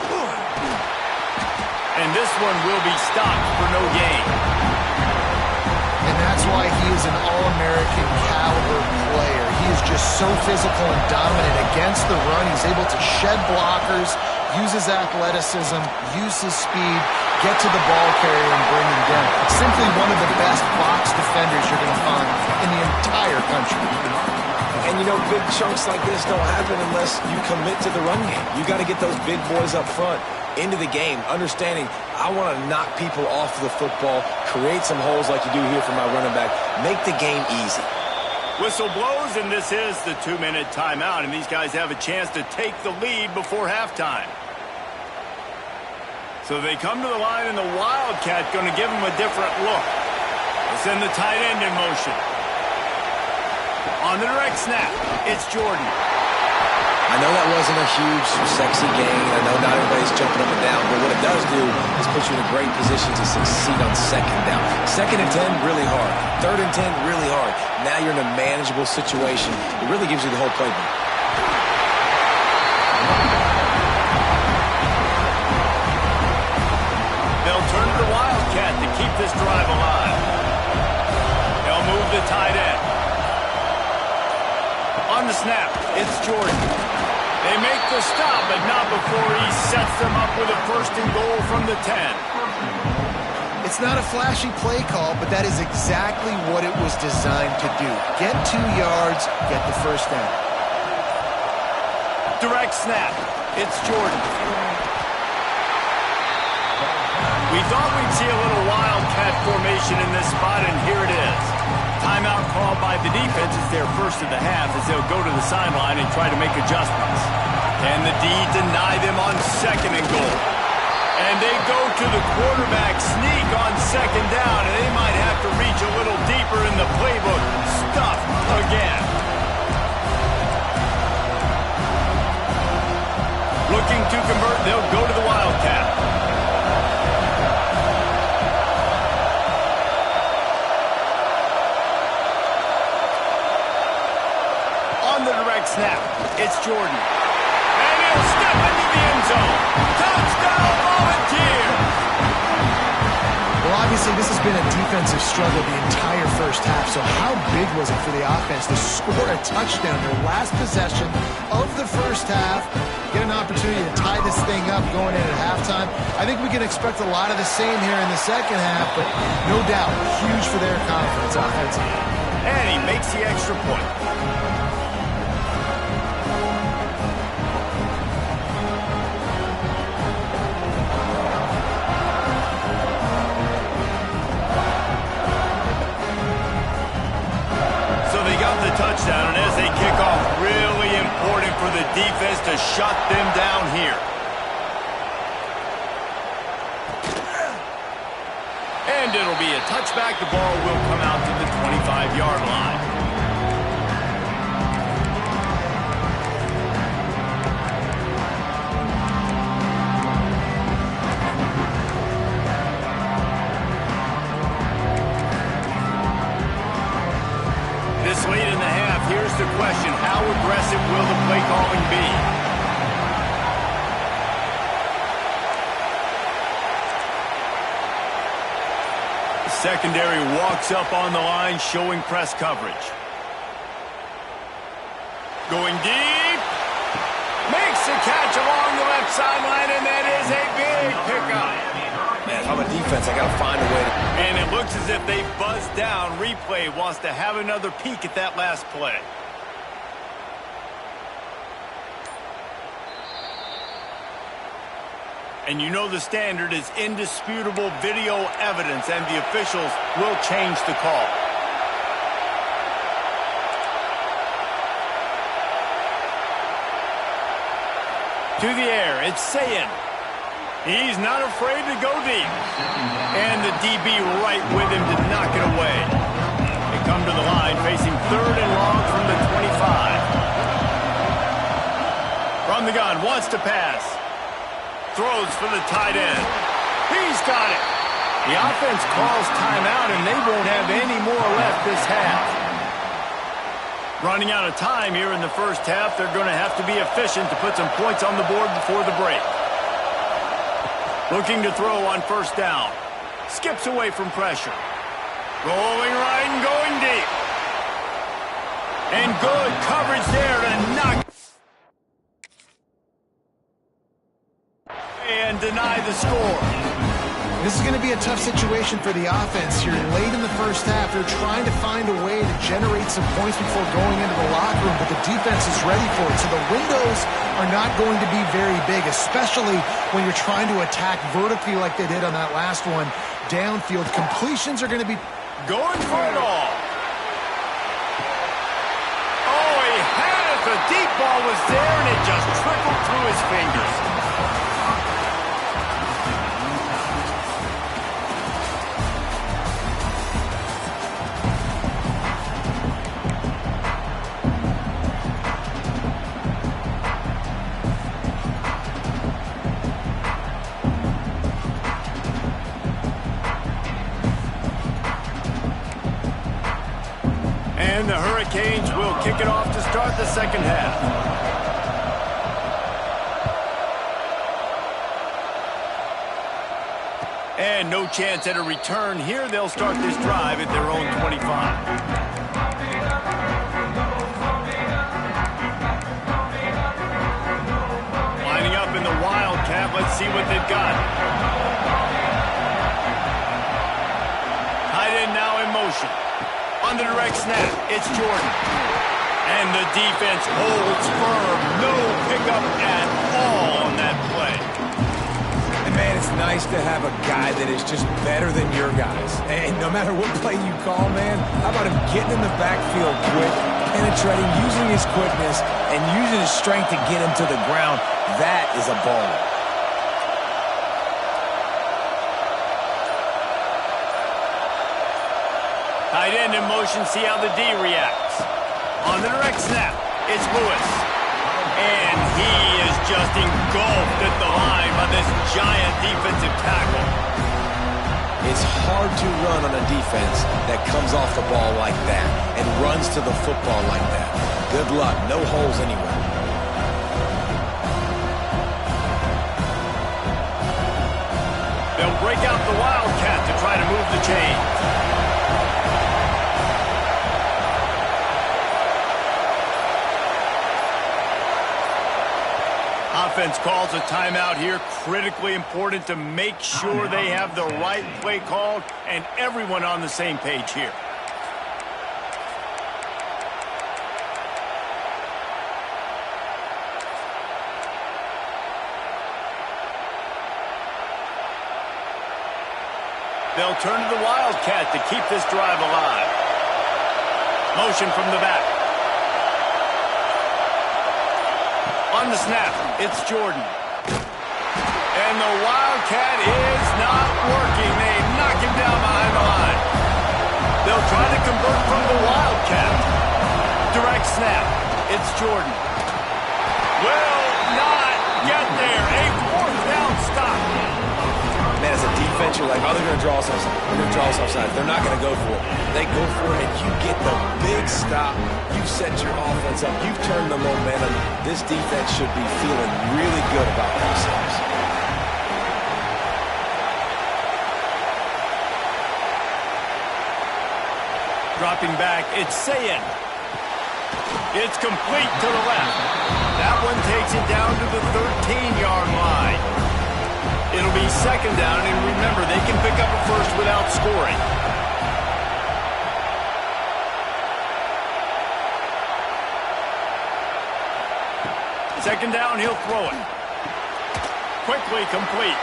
And this one will be stopped for no gain. And that's why he is an All-American caliber player. He is just so physical and dominant against the run. He's able to shed blockers, use his athleticism, use his speed, get to the ball carrier and bring him down. Simply one of the best box defenders you're going to find in the entire country. And, you know, big chunks like this don't happen unless you commit to the run game. You got to get those big boys up front into the game, understanding I want to knock people off the football, create some holes like you do here for my running back, make the game easy. Whistle blows, and this is the 2-minute timeout, and these guys have a chance to take the lead before halftime. So they come to the line, and the Wildcat going to give them a different look. They'll send the tight end in motion. On the direct snap, it's Jordan. I know that wasn't a huge, sexy gain. I know not everybody's jumping up and down, but what it does do is put you in a great position to succeed on 2nd down. 2nd and 10, really hard. 3rd and 10, really hard. Now you're in a manageable situation. It really gives you the whole playbook. They'll turn to the Wildcat to keep this drive alive. They'll move the tight end. On the snap, it's Jordan. They make the stop, but not before he sets them up with a 1st and goal from the 10. It's not a flashy play call, but that is exactly what it was designed to do. Get 2 yards, get the 1st down. Direct snap, it's Jordan. We thought we'd see a little Wildcat formation in this spot, and here it is. Timeout called by the defense. It's their first of the half as they'll go to the sideline and try to make adjustments. And the D deny them on 2nd and goal. And they go to the quarterback sneak on 2nd down, and they might have to reach a little deeper in It's Jordan. And he'll step into the end zone. Touchdown, Volunteer! Well, obviously, this has been a defensive struggle the entire first half, so how big was it for the offense to score a touchdown, their last possession of the first half, get an opportunity to tie this thing up going in at halftime? I think we can expect a lot of the same here in the second half, but no doubt, huge for their confidence offensively. And he makes the extra point. Touchdown, and as they kick off, really important for the defense to shut them down here. And it'll be a touchback. The ball will come out to the 25-yard line. This late in the half, here's the question. How aggressive will the play calling be? The secondary walks up on the line, showing press coverage. Going deep. Makes the catch along the left sideline, and that is a big pickup. Man, if I'm a defense, I got to find a way to... And it looks as if they buzzed down. Replay wants to have another peek at that last play. And you know the standard is indisputable video evidence, and the officials will change the call. To the air, it's Sayin. He's not afraid to go deep. And the DB right with him to knock it away. They come to the line facing 3rd and long from the 25. From the gun, wants to pass. Throws for the tight end. He's got it. The offense calls timeout, and they won't have any more left this half. Running out of time here in the first half, they're going to have to be efficient to put some points on the board before the break. Looking to throw on first down. Skips away from pressure. Rolling right and going deep. And good coverage there to knock. And deny the score. This is going to be a tough situation for the offense here. Late in the first half, they're trying to find a way to generate some points before going into the locker room, but the defense is ready for it. So the windows are not going to be very big, especially when you're trying to attack vertically like they did on that last one. Downfield completions are going to be going for it all. Oh, he had it. The deep ball was there, and it just trickled through his fingers. And the Hurricanes will kick it off to start the second half. And no chance at a return here. They'll start this drive at their own 25. Lining up in the Wildcat. Let's see what they've got. Tight end now in motion. On the direct snap, it's Jordan. And the defense holds firm. No pickup at all on that play. And, man, it's nice to have a guy that is just better than your guys. And no matter what play you call, man, how about him getting in the backfield quick, penetrating, using his quickness, and using his strength to get him to the ground? That is a baller. Tight end in motion, see how the D reacts. On the direct snap, it's Lewis. And he is just engulfed at the line by this giant defensive tackle. It's hard to run on a defense that comes off the ball like that and runs to the football like that. Good luck. No holes anywhere. break out the Wildcat to try to move the chains. Offense calls a timeout here. Critically important to make sure they have the right play called and everyone on the same page here. They'll turn to the Wildcat to keep this drive alive. Motion from the back. On the snap, it's Jordan. And the Wildcat is not working. They knock him down behind the line. They'll try to convert from the Wildcat. Direct snap, it's Jordan. Will not get there. A fourth down stop. Man, as a defense, you're like, oh, they're going to draw us offside. They're going to draw us offside. They're not going to go for it. They go for it, and you get the big stop. You've set your offense up. You've turned the momentum. This defense should be feeling really good about themselves. Dropping back, it's Sayin. It's complete to the left. That one takes it down to the 13-yard line. It'll be second down, and remember, they can pick up a first without scoring. Second down, he'll throw it. Quickly complete.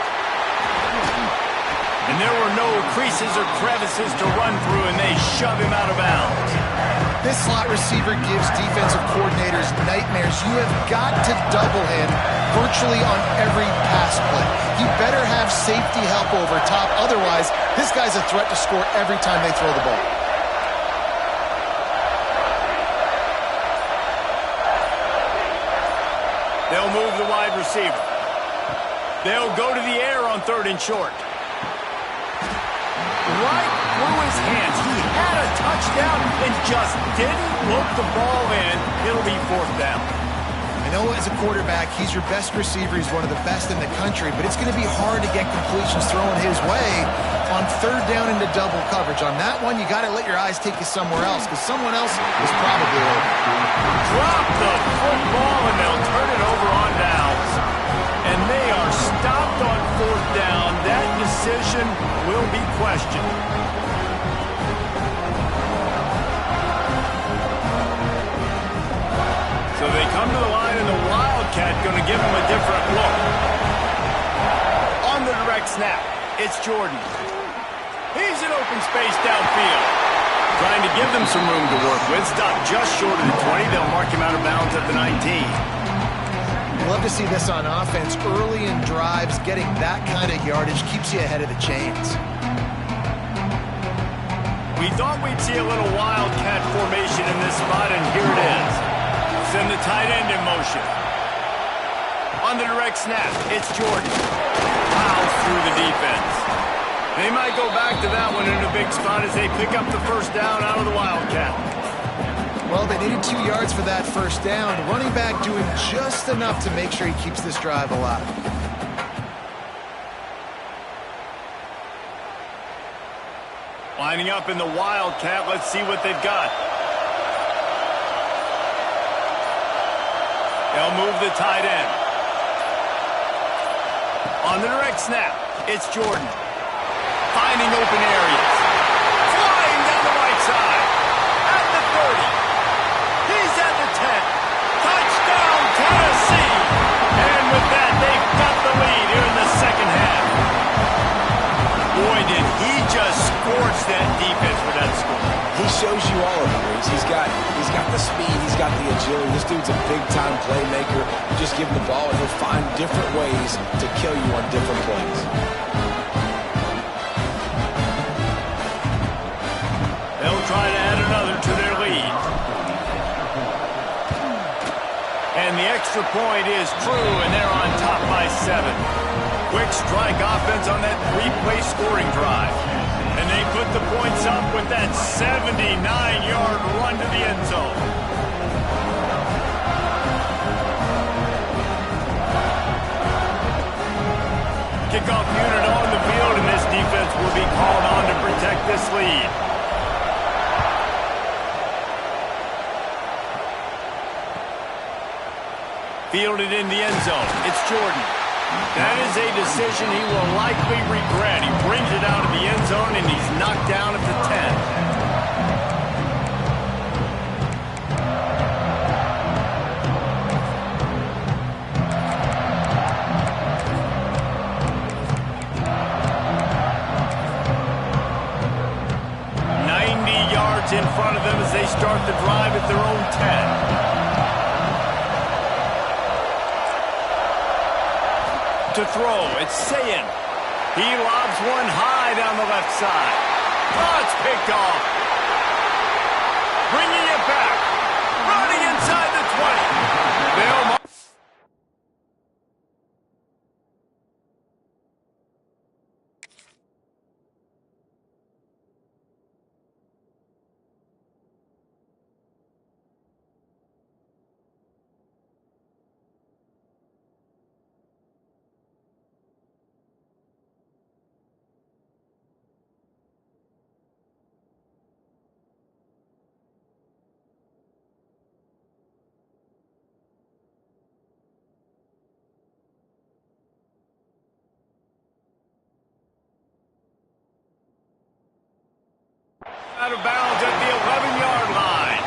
And there were no creases or crevices to run through, and they shove him out of bounds. This slot receiver gives defensive coordinators nightmares. You have got to double him virtually on every pass play. He better have safety help over top. Otherwise, this guy's a threat to score every time they throw the ball. They'll move the wide receiver. They'll go to the air on 3rd and short. Right through his hands. He had a touchdown and just didn't look the ball in. It'll be 4th down. I know as a quarterback, he's your best receiver. He's one of the best in the country, but it's going to be hard to get completions thrown his way on 3rd down into double coverage. On that one, you got to let your eyes take you somewhere else because someone else is probably open. Drop the football and they'll turn it over on downs. And they are stopped on 4th down. That decision will be questioned. So they come to the line, and the Wildcat going to give them a different look. On the direct snap, it's Jordan. He's in open space downfield. Trying to give them some room to work with. Stopped just short of the 20. They'll mark him out of bounds at the 19. Love to see this on offense. Early in drives, getting that kind of yardage keeps you ahead of the chains. We thought we'd see a little Wildcat formation in this spot, and here it is. Send the tight end in motion. On the direct snap, it's Jordan. Plows through the defense. They might go back to that one in a big spot as they pick up the 1st down out of the Wildcat. Well, they needed 2 yards for that 1st down. Running back doing just enough to make sure he keeps this drive alive. Lining up in the Wildcat, let's see what they've got. They'll move the tight end. On the direct snap, it's Jordan. Finding open areas. Flying down the right side. At the 30. He's at the 10. Touchdown, Tennessee. And with that, they've got the lead here in the second half. Boy, did he just scorch that defense with that score. He shows you all of it, Reese. He's got the speed, he's got the agility. This dude's a big-time playmaker. You just give him the ball, and he'll find different ways to kill you on different plays. They'll try to add another to their lead. And the extra point is true, and they're on top by 7. Quick strike offense on that 3-play scoring drive. And they put the points up with that 79-yard run to the end zone. Kickoff unit on the field, and this defense will be called on to protect this lead. Fielded in the end zone. It's Jordan. That is a decision he will likely regret. He brings it out of the end zone, and he's knocked down at the 10. In front of them as they start the drive at their own 10. To throw, it's Sayin. He lobs one high down the left side. Oh, it's picked off. Bringing it back. Running inside the 20. They'll out of bounds at the 11-yard line.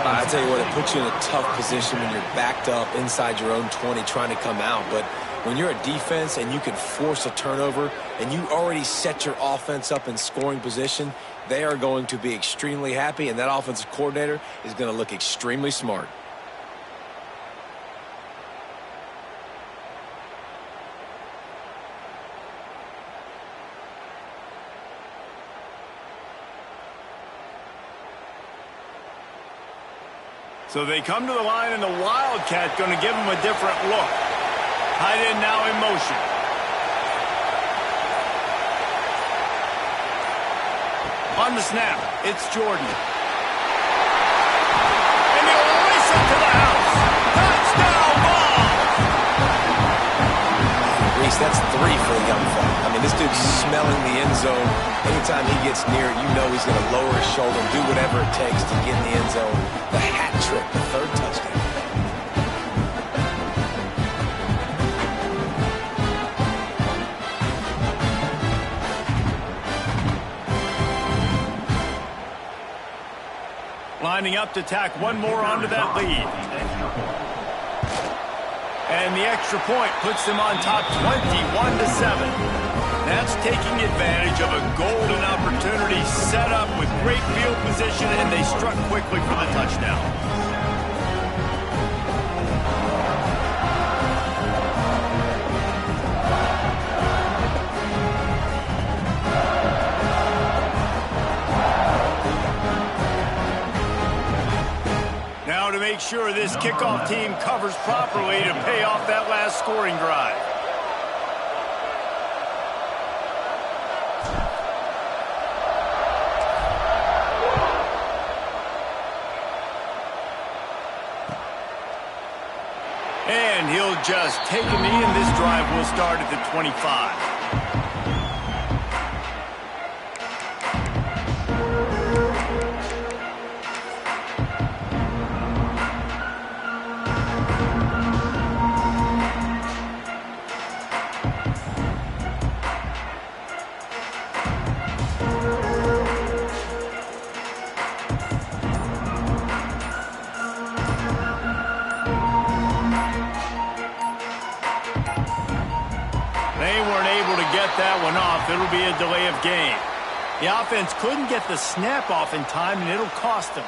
I tell you what, it puts you in a tough position when you're backed up inside your own 20 trying to come out. But when you're a defense and you can force a turnover and you already set your offense up in scoring position, they are going to be extremely happy, and that offensive coordinator is going to look extremely smart. So they come to the line, and the Wildcat going to give them a different look. Tight end now in motion. On the snap, it's Jordan. And he'll release it to the house. Touchdown ball! Reese, that's 3 for the young fella. I mean, this dude's smelling the end zone. Anytime he gets near it, you know he's going to lower his shoulder and do whatever it takes to get in the end zone. The hat trick, the 3rd touchdown. Lining up to tack one more onto that lead. And the extra point puts them on top 21-7. That's taking advantage of a golden opportunity set up with great field position, and they struck quickly for the touchdown. Now to make sure this kickoff team covers properly to pay off that last scoring drive. And he'll just take a knee, and this drive will start at the 25. That one off. It'll be a delay of game. The offense couldn't get the snap off in time, and it'll cost them.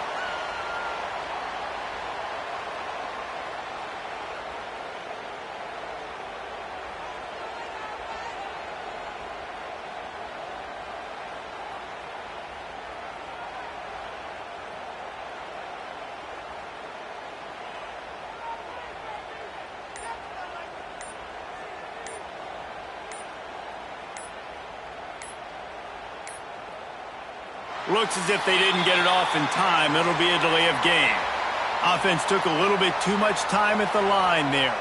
Looks as if they didn't get it off in time. It'll be a delay of game. Offense took a little bit too much time at the line there.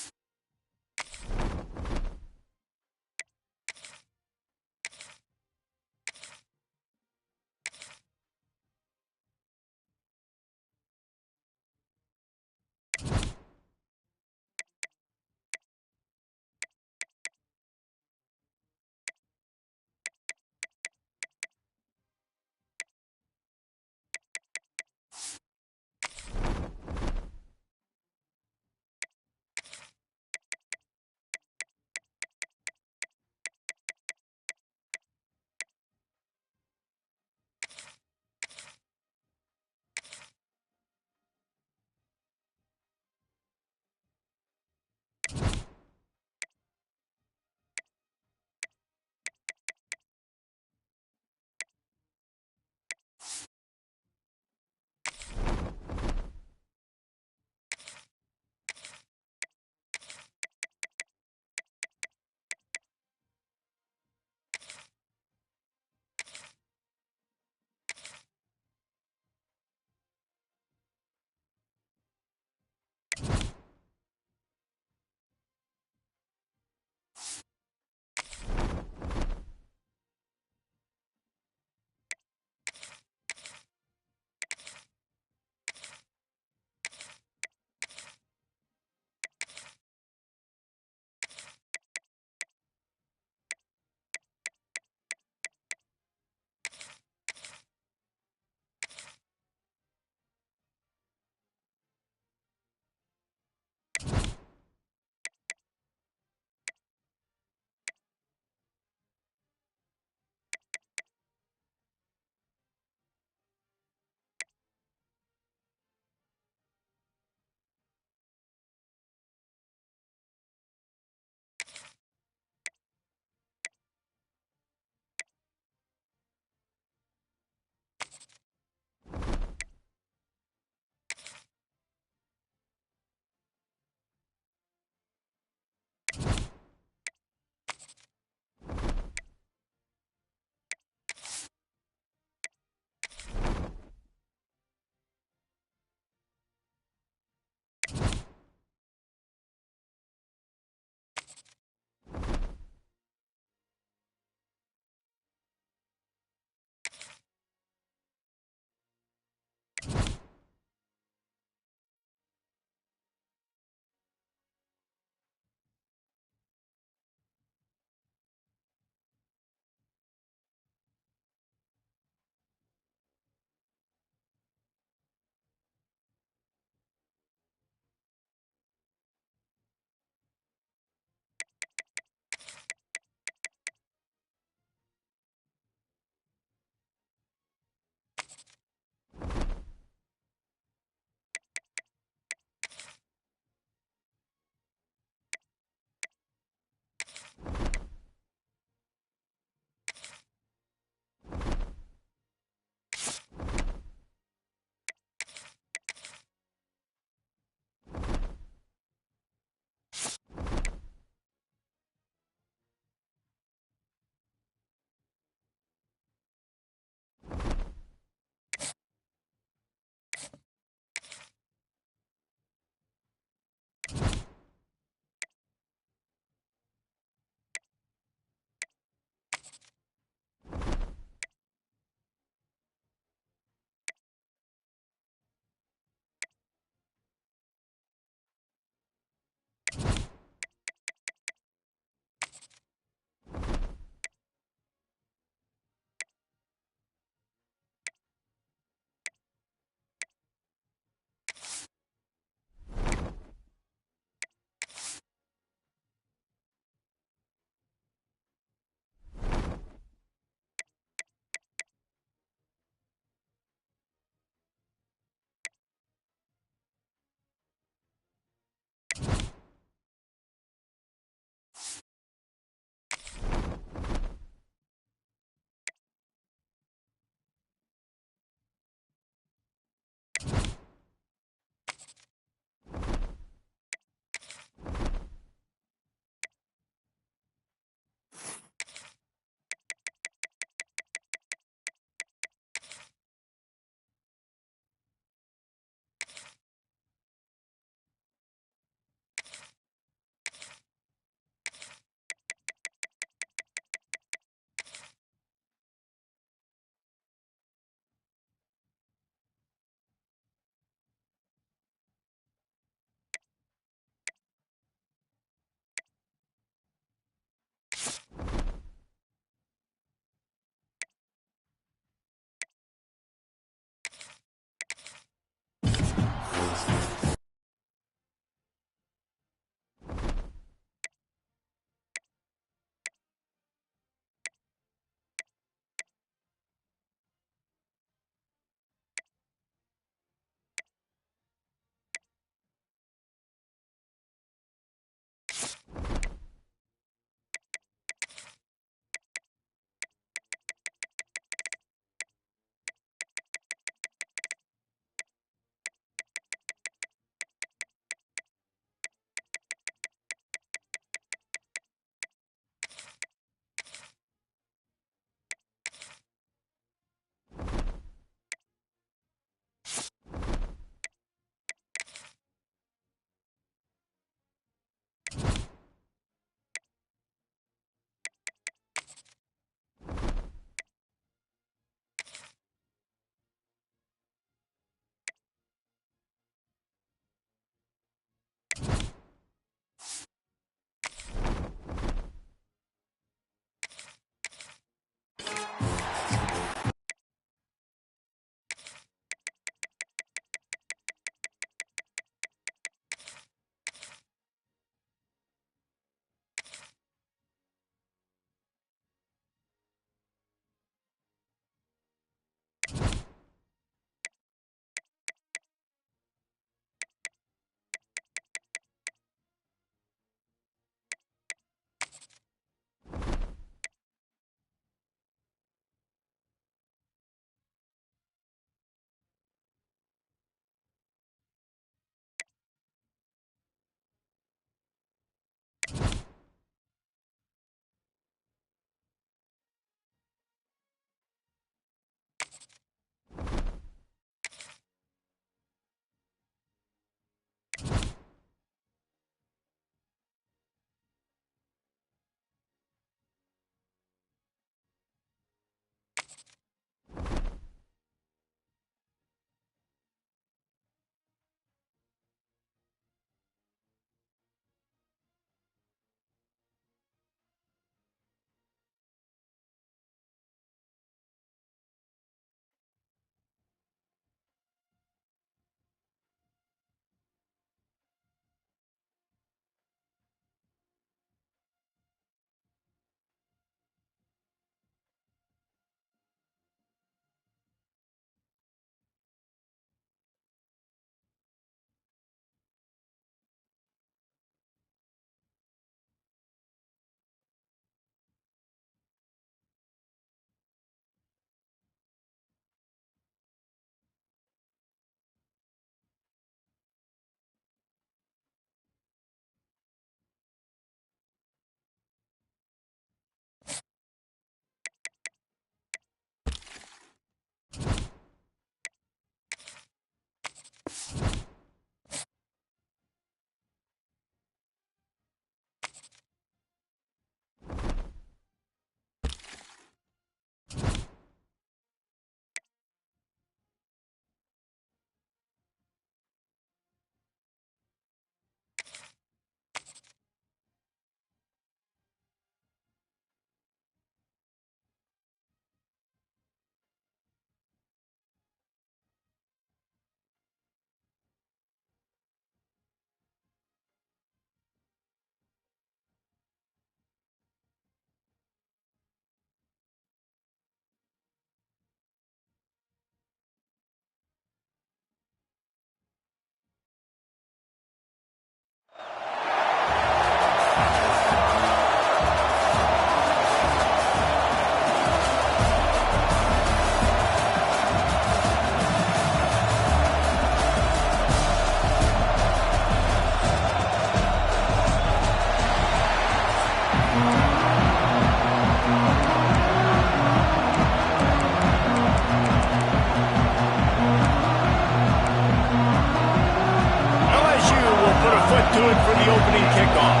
the opening kickoff.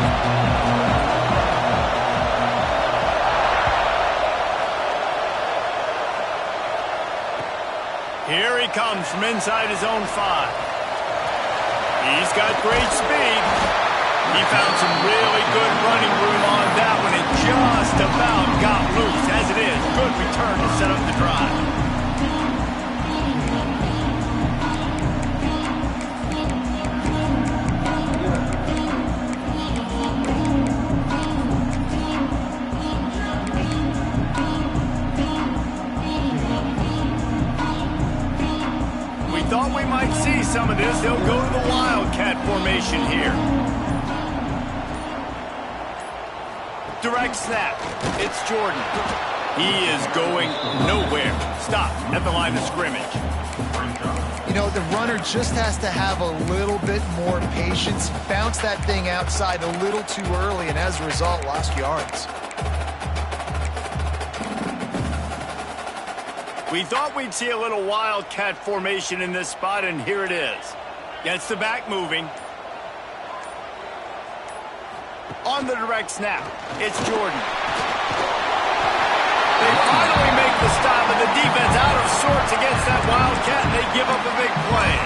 Here he comes from inside his own 5. He's got great speed. He found some really good running room on that one and just about got loose. As it is, good return to set up the drive. Thought we might see some of this. They'll go to the Wildcat formation here. Direct snap. It's Jordan. He is going nowhere. Stop at the line of scrimmage. You know, the runner just has to have a little bit more patience. Bounce that thing outside a little too early, and as a result, lost yards. We thought we'd see a little Wildcat formation in this spot, and here it is. Gets the back moving. On the direct snap, it's Jordan. They finally make the stop, and the defense out of sorts against that Wildcat, and they give up a big play.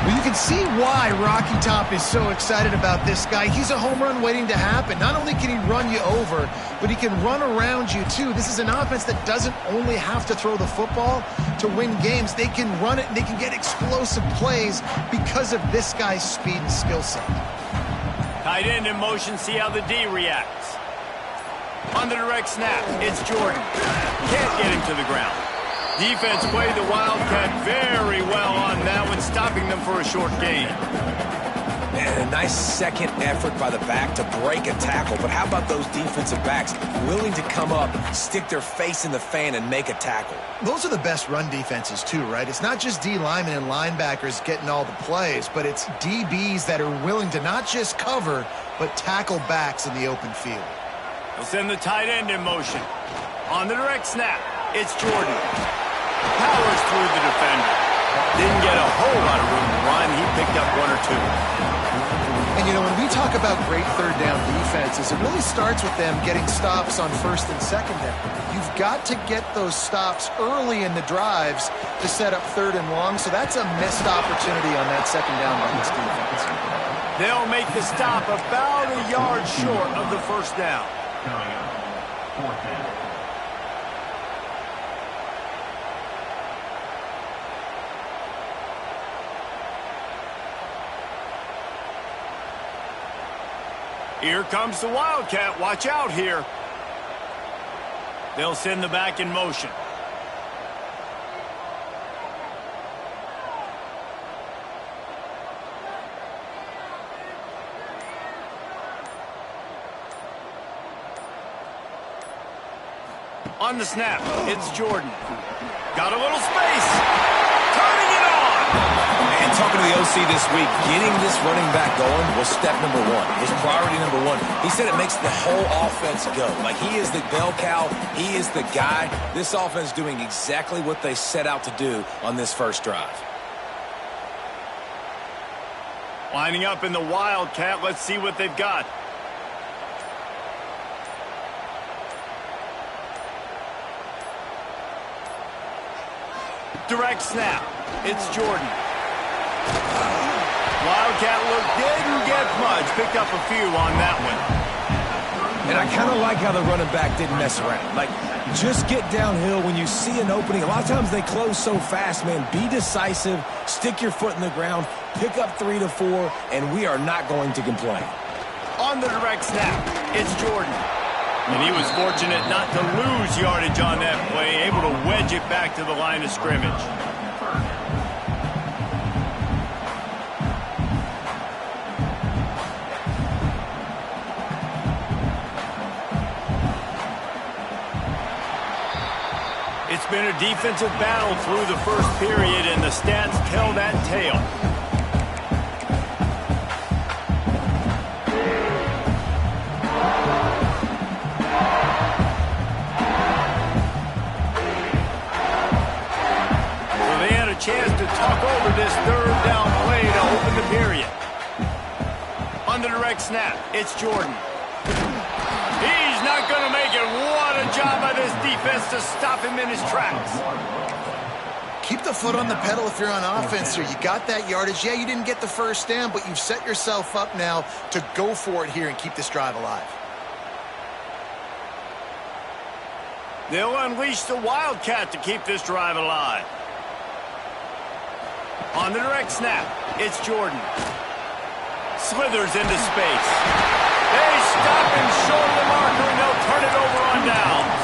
Well, you can see why Rocky Top is so excited about this guy. He's a home run waiting to happen. Not only can he run you over, but he can run around you, too. This is an offense that doesn't only have to throw the football to win games. They can run it, and they can get explosive plays because of this guy's speed and skill set. Tight end in motion, see how the D reacts. On the direct snap, it's Jordan. Can't get him to the ground. Defense played the Wildcat very well on that one, stopping them for a short gain. And a nice second effort by the back to break a tackle. But how about those defensive backs willing to come up, stick their face in the fan, and make a tackle? Those are the best run defenses, too, right? It's not just D linemen and linebackers getting all the plays, but it's DBs that are willing to not just cover, but tackle backs in the open field. They'll send the tight end in motion. On the direct snap, it's Jordan. Powers through the defender. Didn't get a whole lot of room to run. He picked up 1 or 2. And, you know, when we talk about great third down defenses, it really starts with them getting stops on first and second down. You've got to get those stops early in the drives to set up third and long, so that's a missed opportunity on that second down by this defense. They'll make the stop about a yard short of the first down. Fourth down. Here comes the Wildcat. Watch out here. They'll send the back in motion. On the snap, it's Jordan. Got a little space. Turning it on. And talking to the OC this week, getting this running back going was step number 1. Was priority number 1. He said it makes the whole offense go. Like, he is the bell cow. He is the guy. This offense doing exactly what they set out to do on this first drive. Lining up in the Wildcat. Let's see what they've got. Direct snap. It's Jordan. Wildcat look didn't get much. Picked up a few on that one. And I kind of like how the running back didn't mess around. Like, just get downhill when you see an opening. A lot of times they close so fast, man. Be decisive. Stick your foot in the ground. Pick up 3 to 4, and we are not going to complain. On the direct snap, it's Jordan. And he was fortunate not to lose yardage on that play, able to wedge it back to the line of scrimmage. It's been a defensive battle through the first period, and the stats tell that tale. Chance to talk over this third down play to open the period. On the direct snap, it's Jordan. He's not going to make it. What a job by this defense to stop him in his tracks. Keep the foot on the pedal if you're on offense here. You got that yardage. Yeah, you didn't get the first down, but you've set yourself up now to go for it here and keep this drive alive. They'll unleash the Wildcat to keep this drive alive. On the direct snap, it's Jordan. Slithers into space. They stop him short of the marker, and they'll turn it over on downs.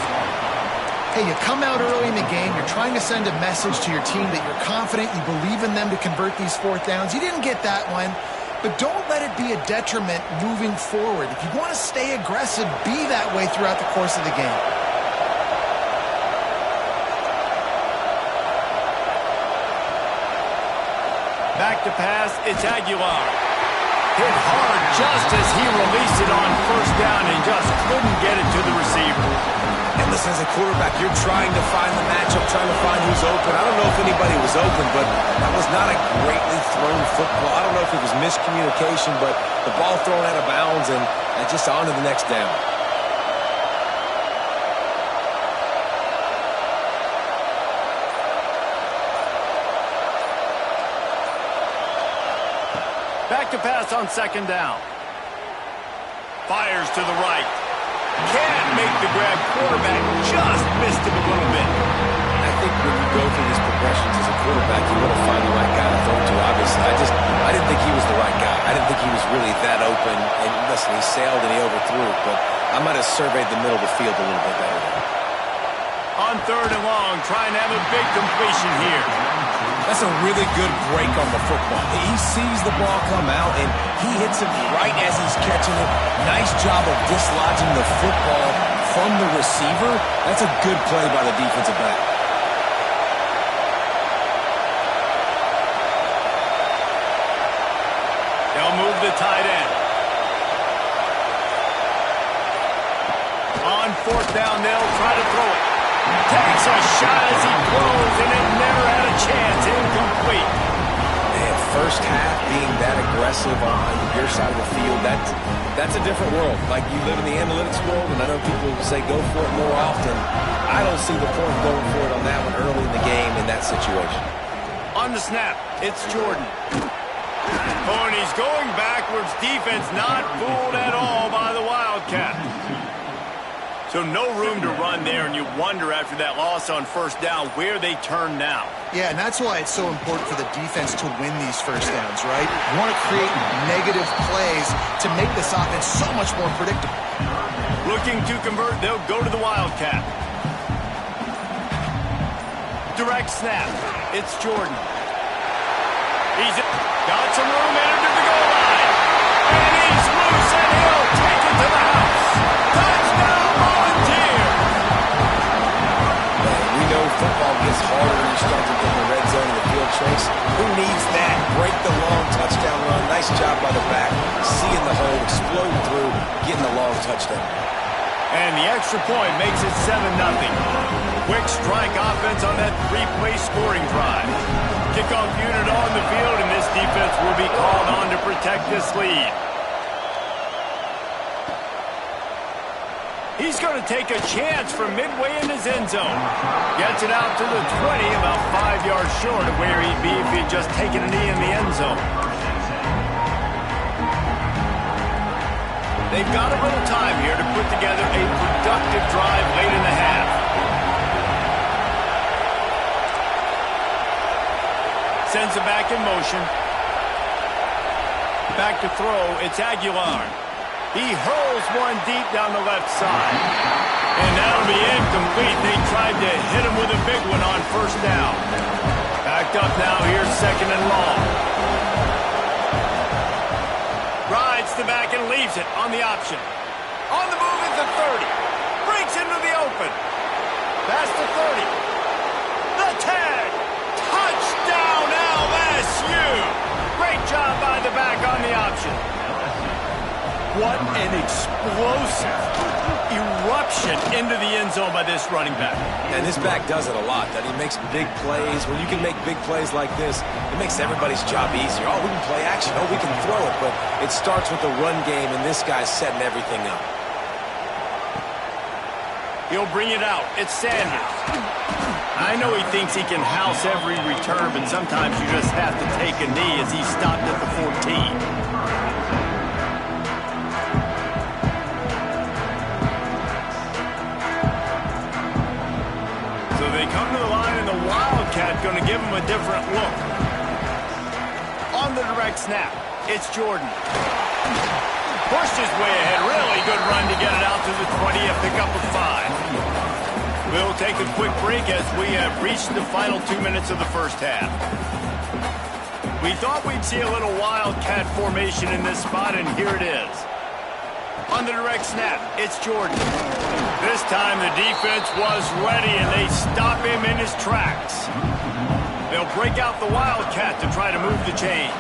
Hey, you come out early in the game, you're trying to send a message to your team that you're confident, you believe in them to convert these fourth downs. You didn't get that one, but don't let it be a detriment moving forward. If you want to stay aggressive, be that way throughout the course of the game. Back to pass, it's Aguilar. Hit hard just as he released it on first down and just couldn't get it to the receiver. And listen, as a quarterback, you're trying to find the matchup, trying to find who's open. I don't know if anybody was open, but that was not a greatly thrown football. I don't know if it was miscommunication, but the ball thrown out of bounds and just on to the next down. Back to pass on second down. Fires to the right. Can't make the grab. Quarterback just missed him a little bit. I think when you go through these progressions as a quarterback, you want to find the right guy to throw to, obviously. I didn't think he was the right guy. I didn't think he was really that open. And listen, he sailed and he overthrew it, but I might have surveyed the middle of the field a little bit better. On third and long, trying to have a big completion here. That's a really good break on the football. He sees the ball come out, and he hits it right as he's catching it. Nice job of dislodging the football from the receiver. That's a good play by the defensive back. They'll move the tight end. On fourth down, they'll try to throw it. Takes a shot as he throws, and it never had a chance. Incomplete. Man, first half being that aggressive on your side of the field, that's a different world. Like, you live in the analytics world, and I know people say go for it more often. I don't see the point going for it on that one early in the game in that situation. On the snap, it's Jordan. Oh, and he's going backwards. Defense not fooled at all by the Wildcat. So no room to run there, and you wonder after that loss on first down where they turn now. Yeah, and that's why it's so important for the defense to win these first downs, right? You want to create negative plays to make this offense so much more predictable. Looking to convert, they'll go to the Wildcat. Direct snap. It's Jordan. He's got some room entered the goal line. And he's loose, and he'll take it to the house. Touchdown, Volunteer! We know football gets harder when you start to get in the red zone of the field, Trace. Who needs that? Break the long touchdown run. Nice job by the back. Seeing the hole, explode through, getting the long touchdown. And the extra point makes it 7-0. Quick strike offense on that three-play scoring drive. Kickoff unit on the field, and this defense will be called on to protect this lead. He's going to take a chance from midway in his end zone. Gets it out to the 20, about 5 yards short of where he'd be if he'd just taken a knee in the end zone. They've got a little time here to put together a productive drive late in the half. Sends it back in motion. Back to throw, it's Aguilar. He hurls one deep down the left side. And that'll be incomplete. They tried to hit him with a big one on first down. Backed up now, here's second and long. Rides the back and leaves it on the option. On the move at the 30. Breaks into the open. Past the 30. The tag. Touchdown LSU. Great job by the back on the option. What an explosive eruption into the end zone by this running back. And this back does it a lot. That he makes big plays. When you can make big plays like this, it makes everybody's job easier. Oh, we can play action. Oh, we can throw it. But it starts with the run game, and this guy's setting everything up. He'll bring it out. It's Sanders. I know he thinks he can house every return, but sometimes you just have to take a knee as he stopped at the 14. So they come to the line, and the Wildcat going to give him a different look. On the direct snap, it's Jordan. Pushed his way ahead. Really good run to get it out to the 20, a pickup of 5. We'll take a quick break as we have reached the final 2 minutes of the first half. We thought we'd see a little Wildcat formation in this spot, and here it is. On the direct snap, it's Jordan. This time the defense was ready, and they stop him in his tracks. They'll break out the Wildcat to try to move the chains.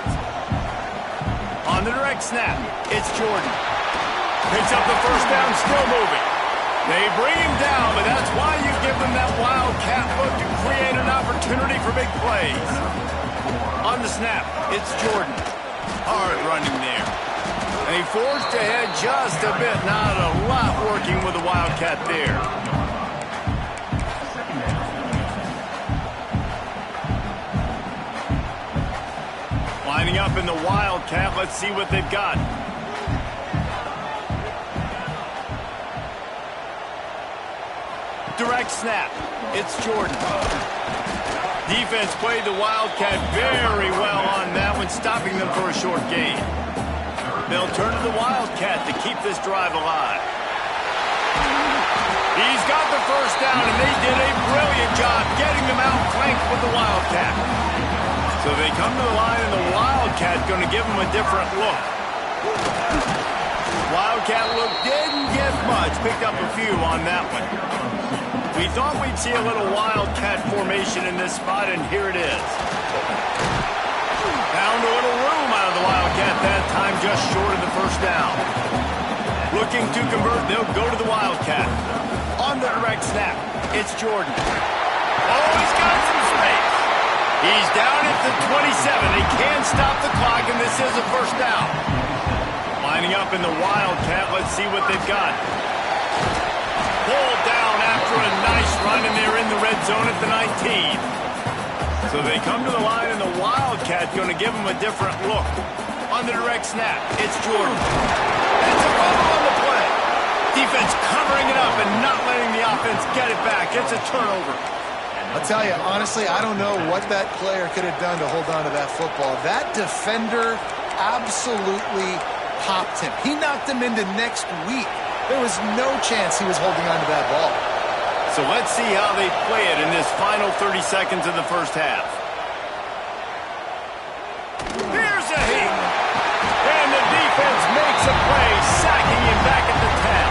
On the direct snap, it's Jordan. Picks up the first down, still moving. They bring him down, but that's why you give them that Wildcat look to create an opportunity for big plays. On the snap, it's Jordan. Hard running there. And he forged ahead just a bit. Not a lot working with the Wildcat there. Lining up in the Wildcat. Let's see what they've got. Direct snap. It's Jordan. Defense played the Wildcat very well on that one, stopping them for a short gain. They'll turn to the Wildcat to keep this drive alive. He's got the first down, and they did a brilliant job getting them outflanked with the Wildcat. So they come to the line, and the Wildcat going to give them a different look. Wildcat look didn't get much, picked up a few on that one. We thought we'd see a little Wildcat formation in this spot, and here it is. Found a little room out of the Wildcat that time, just short of the first down. Looking to convert, they'll go to the Wildcat. On the direct snap, it's Jordan. Oh, he's got some space. He's down at the 27. They can't stop the clock, and this is a first down. Lining up in the Wildcat, let's see what they've got. Pulled down after a nice run, and they're in the red zone at the 19. So they come to the line, and the Wildcat going to give them a different look. On the direct snap, it's Jordan. It's a ball on the play. Defense covering it up and not letting the offense get it back. It's a turnover. I'll tell you, honestly, I don't know what that player could have done to hold on to that football. That defender absolutely popped him. He knocked him into next week. There was no chance he was holding on to that ball. So let's see how they play it in this final 30 seconds of the first half. Here's a hit. And the defense makes a play, sacking him back at the 10.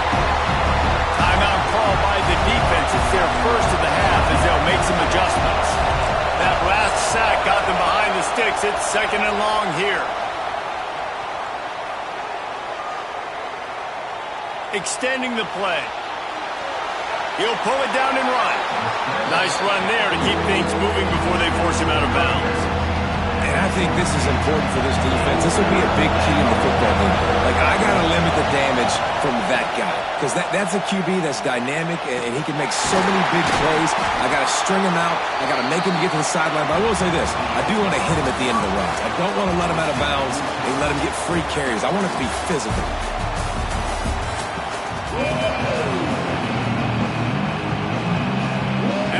Timeout called by the defense. It's their first of the half as they'll make some adjustments. That last sack got them behind the sticks. It's second and long here. Extending the play. He'll pull it down and run. Nice run there to keep things moving before they force him out of bounds. And I think this is important for this defense. This will be a big key in the football game. Like, I got to limit the damage from that guy. Because that's a QB that's dynamic, and he can make so many big plays. I got to string him out. I got to make him get to the sideline. But I will say this. I do want to hit him at the end of the runs. I don't want to let him out of bounds and let him get free carries. I want it to be physical.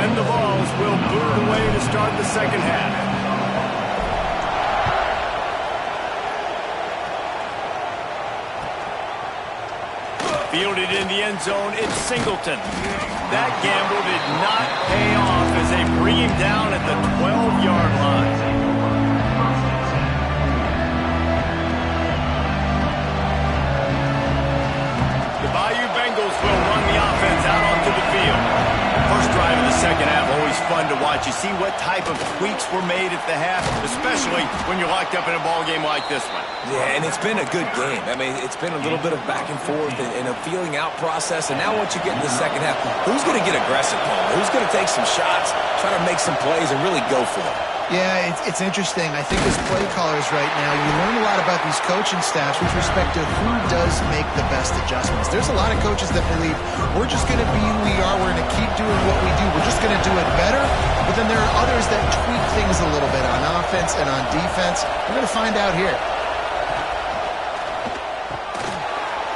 And the balls will boot away to start the second half. Fielded in the end zone, it's Singleton. That gamble did not pay off as they bring him down at the 12-yard line. The Bayou Bengals will run the offense out onto the field. First drive of the second half, always fun to watch. You see what type of tweaks were made at the half, especially especially when you're locked up in a ball game like this one. Yeah, and it's been a good game. I mean, it's been a little bit of back and forth and a feeling out process. And now once you get in the second half, who's going to get aggressive, Paul? Who's going to take some shots, try to make some plays, and really go for it? Yeah, it's interesting. I think as play callers right now, you learn a lot about these coaching staffs with respect to who does make the best adjustments. There's a lot of coaches that believe we're just going to be who we are. We're going to keep doing what we do. We're just going to do it better. But then there are others that tweak things a little bit on offense and on defense. We're going to find out here.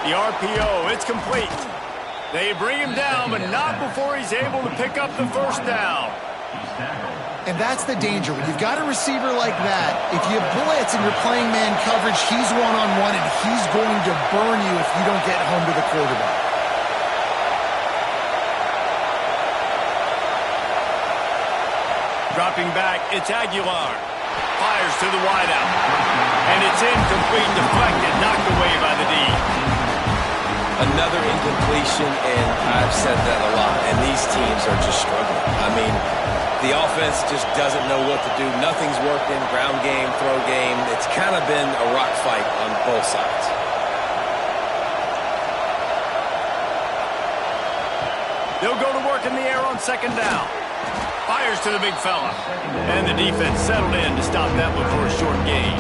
The RPO, it's complete. They bring him down, but not before he's able to pick up the first down. And that's the danger. When you've got a receiver like that, if you blitz and you're playing man coverage, he's one-on-one, and he's going to burn you if you don't get home to the quarterback. Dropping back, it's Aguilar. Fires to the wideout. And it's incomplete, deflected, knocked away by the D. Another incompletion, and I've said that a lot, and these teams are just struggling. I mean, the offense just doesn't know what to do. Nothing's working, ground game, throw game. It's kind of been a rock fight on both sides. They'll go to work in the air on second down. Fires to the big fella. And the defense settled in to stop that before a short gain.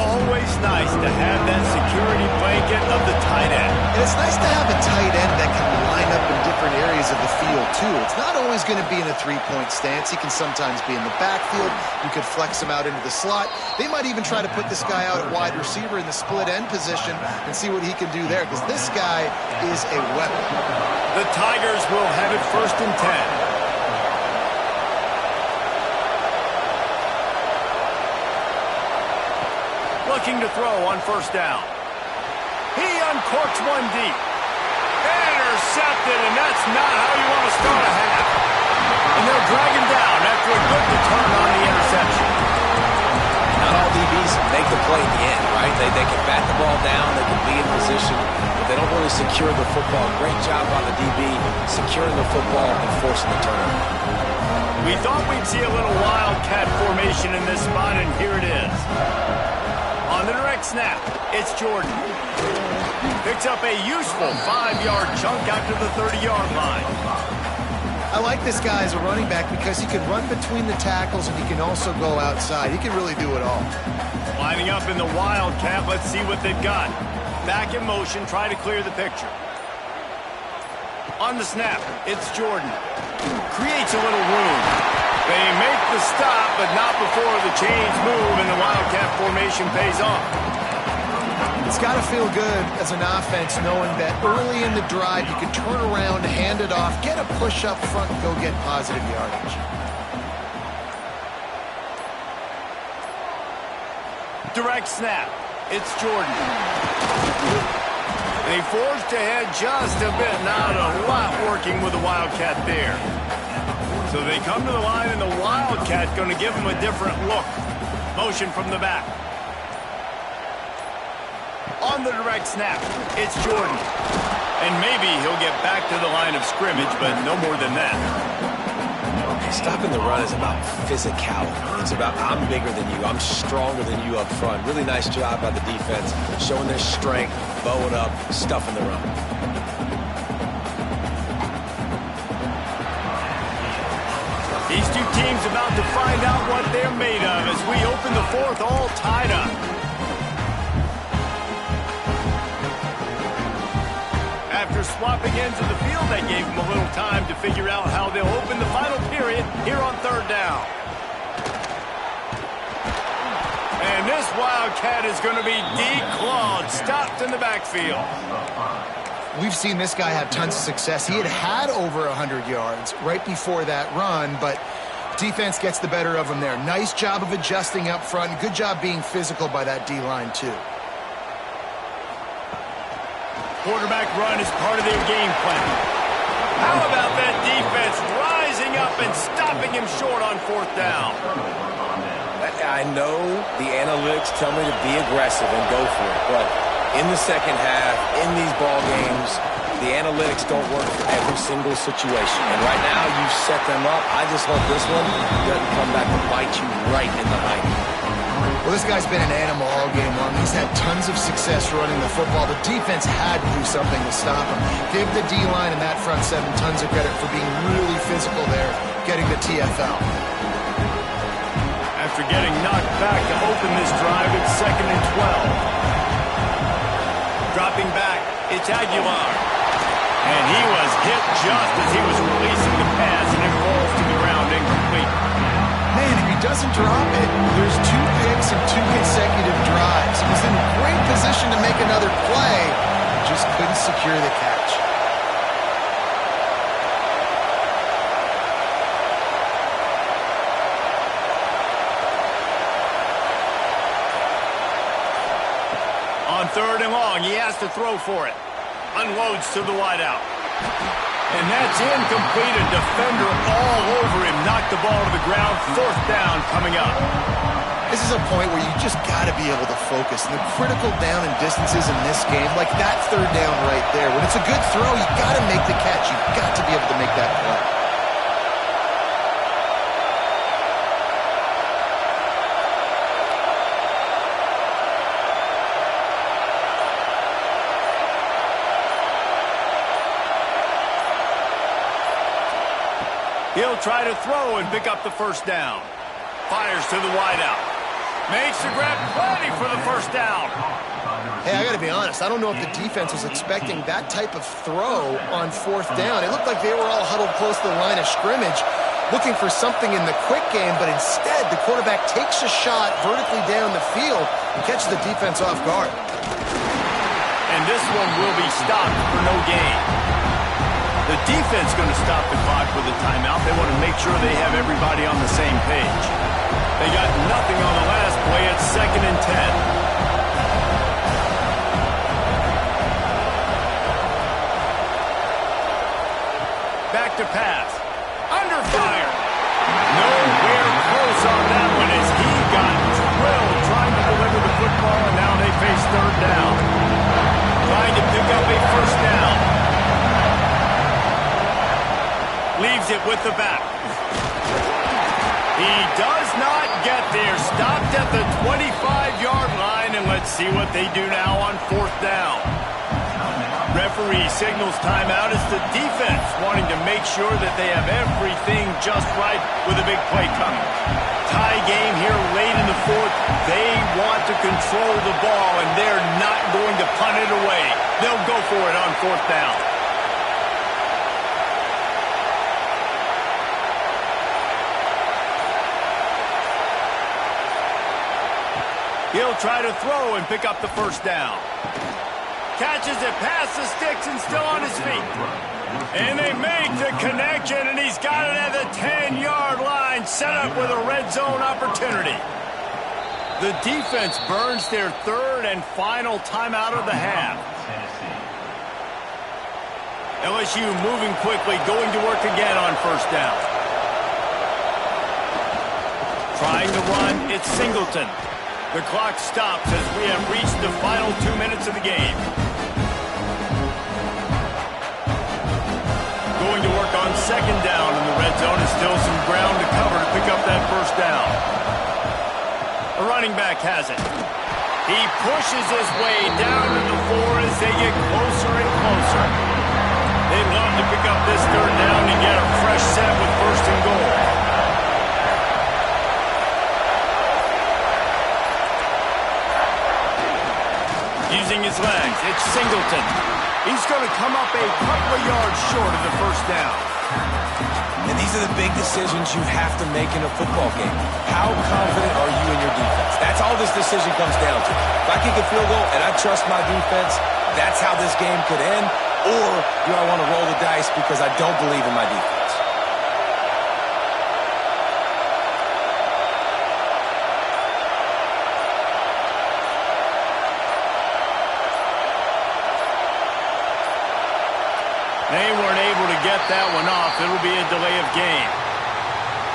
Always nice to have that security blanket of the tight end. And it's nice to have a tight end that can line up in different areas of the field, too. It's not always going to be in a three-point stance. He can sometimes be in the backfield. You could flex him out into the slot. They might even try to put this guy out at wide receiver in the split end position and see what he can do there, because this guy is a weapon. The Tigers will have it 1st and 10. Looking to throw on first down. He uncorks one deep. Intercepted, and that's not how you want to start a half. And they'll drag him down after a good return on the interception. Not all DBs make the play in the end, right? They can bat the ball down, they can be in position, but they don't really secure the football. Great job by the DB securing the football and forcing the turnover. We thought we'd see a little wildcat formation in this spot, and here it is. On the direct snap, it's Jordan. Picks up a useful 5-yard chunk out to the 30-yard line. I like this guy as a running back because he can run between the tackles and he can also go outside. He can really do it all. Lining up in the wildcat, let's see what they've got. Back in motion, try to clear the picture. On the snap, it's Jordan. Creates a little room. They make the stop, but not before the chains move and the wildcat formation pays off. It's got to feel good as an offense knowing that early in the drive you can turn around, hand it off, get a push up front, and go get positive yardage. Direct snap. It's Jordan. They forged ahead just a bit. Not a lot working with the wildcat there. So they come to the line, and the wildcat going to give them a different look. Motion from the back. On the direct snap, it's Jordan. And maybe he'll get back to the line of scrimmage, but no more than that. Stopping the run is about physicality. It's about I'm bigger than you. I'm stronger than you up front. Really nice job by the defense, showing their strength, bowing up, stuffing the run. These two teams about to find out what they're made of as we open the fourth, all tied up. After swapping ends of the field, that gave them a little time to figure out how they'll open the final period here on third down. And this wildcat is going to be declawed, stopped in the backfield. We've seen this guy have tons of success. He had over 100 yards right before that run, but defense gets the better of him there. Nice job of adjusting up front. Good job being physical by that D-line, too. Quarterback run is part of their game plan. How about that defense rising up and stopping him short on fourth down? I know the analytics tell me to be aggressive and go for it, but in the second half, in these ball games, the analytics don't work for every single situation. And right now, you've set them up. I just hope this one doesn't come back to bite you right in the eye. Well, this guy's been an animal all game long. He's had tons of success running the football. The defense had to do something to stop him. Give the D-line and that front seven tons of credit for being really physical there, getting the TFL. After getting knocked back to open this drive, it's 2nd and 12. Dropping back, it's Aguilar. And he was hit just as he was releasing the pass, and it falls to the ground incomplete. Man, if he doesn't drop it, there's 2 picks and 2 consecutive drives. He was in great position to make another play, just couldn't secure the catch. On 3rd and long, he has to throw for it. Unloads to the wideout. And that's incomplete. A defender all over him. Knocked the ball to the ground. 4th down coming up. This is a point where you just got to be able to focus. And the critical down and distances in this game, like that 3rd down right there, when it's a good throw, you got to make the catch. You've got to be able to make that play. He'll try to throw and pick up the 1st down. Fires to the wideout. Makes the grab, plenty for the 1st down. Hey, I got to be honest. I don't know if the defense was expecting that type of throw on 4th down. It looked like they were all huddled close to the line of scrimmage, looking for something in the quick game, but instead the quarterback takes a shot vertically down the field and catches the defense off guard. And this one will be stopped for no gain. The defense going to stop the clock with a timeout. They want to make sure they have everybody on the same page. They got nothing on the last play. It's 2nd and 10. Back to pass. Under fire. Nowhere close on that one as he got drilled trying to deliver the football, and now they face 3rd down. Trying to pick up a 1st down. Leaves it with the back. He does not get there. Stopped at the 25-yard line, and let's see what they do now on 4th down. Referee signals timeout as the defense wanting to make sure that they have everything just right with a big play coming. Tie game here late in the 4th. They want to control the ball, and they're not going to punt it away. They'll go for it on 4th down. He'll try to throw and pick up the 1st down. Catches it past the sticks and still on his feet. And they make the connection, and he's got it at the 10-yard line, set up with a red zone opportunity. The defense burns their 3rd and final timeout of the half. LSU moving quickly, going to work again on 1st down. Trying to run, it's Singleton. The clock stops as we have reached the final 2 minutes of the game. Going to work on 2nd down in the red zone, and still some ground to cover to pick up that 1st down. The running back has it. He pushes his way down to the 4 as they get closer and closer. They'd love to pick up this 3rd down and get a fresh set with 1st and goal. Using his legs, it's Singleton. He's going to come up a couple of yards short of the 1st down. And these are the big decisions you have to make in a football game. How confident are you in your defense? That's all this decision comes down to. If I kick a field goal and I trust my defense, that's how this game could end. Or do I want to roll the dice because I don't believe in my defense? They weren't able to get that one off. It'll be a delay of game.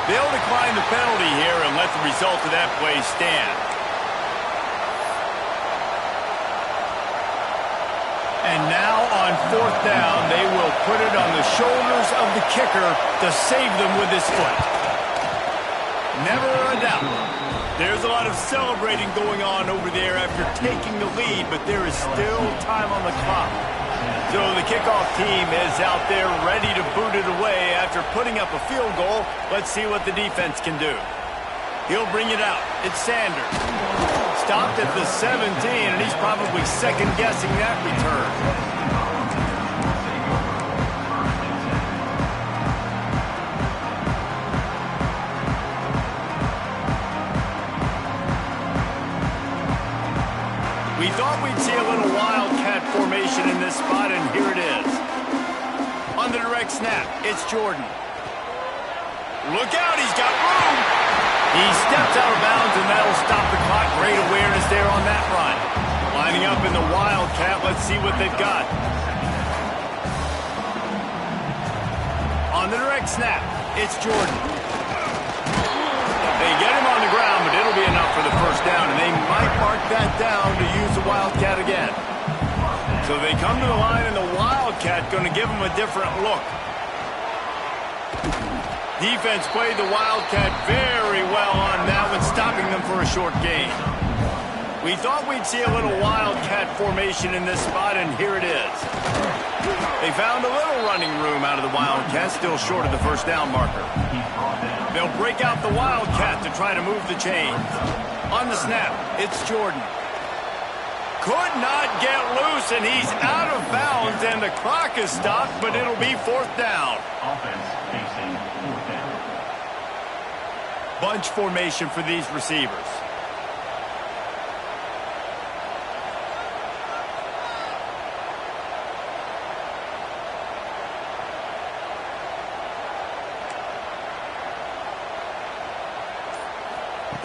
They'll decline the penalty here and let the result of that play stand. And now on on 4th down. They will put it on the shoulders of the kicker to save them with his foot. Never a doubt. There's a lot of celebrating going on over there after taking the lead, but there is still time on the clock. So the kickoff team is out there ready to boot it away after putting up a field goal. Let's see what the defense can do. He'll bring it out. It's Sanders. Stopped at the 17, and he's probably second-guessing that return. We thought we'd see a little wildcat formation in this spot, and here it is. On the direct snap, it's Jordan. Look out, he's got room. He steps out of bounds, and that'll stop the clock. Great awareness there on that run. Lining up in the wildcat, let's see what they've got. On the direct snap, it's Jordan. They get him on the ground, but it'll be enough for the first down, and they might mark that down to use the wildcat again. So they come to the line, and the wildcat going to give them a different look. Defense played the wildcat very well on that one, stopping them for a short gain. We thought we'd see a little wildcat formation in this spot, and here it is. They found a little running room out of the wildcat, still short of the first down marker. They'll break out the wildcat to try to move the chains. On the snap, it's Jordan. Could not get loose, and he's out of bounds, and the clock is stopped, but it'll be 4th down. Offense facing 4th down. Bunch formation for these receivers.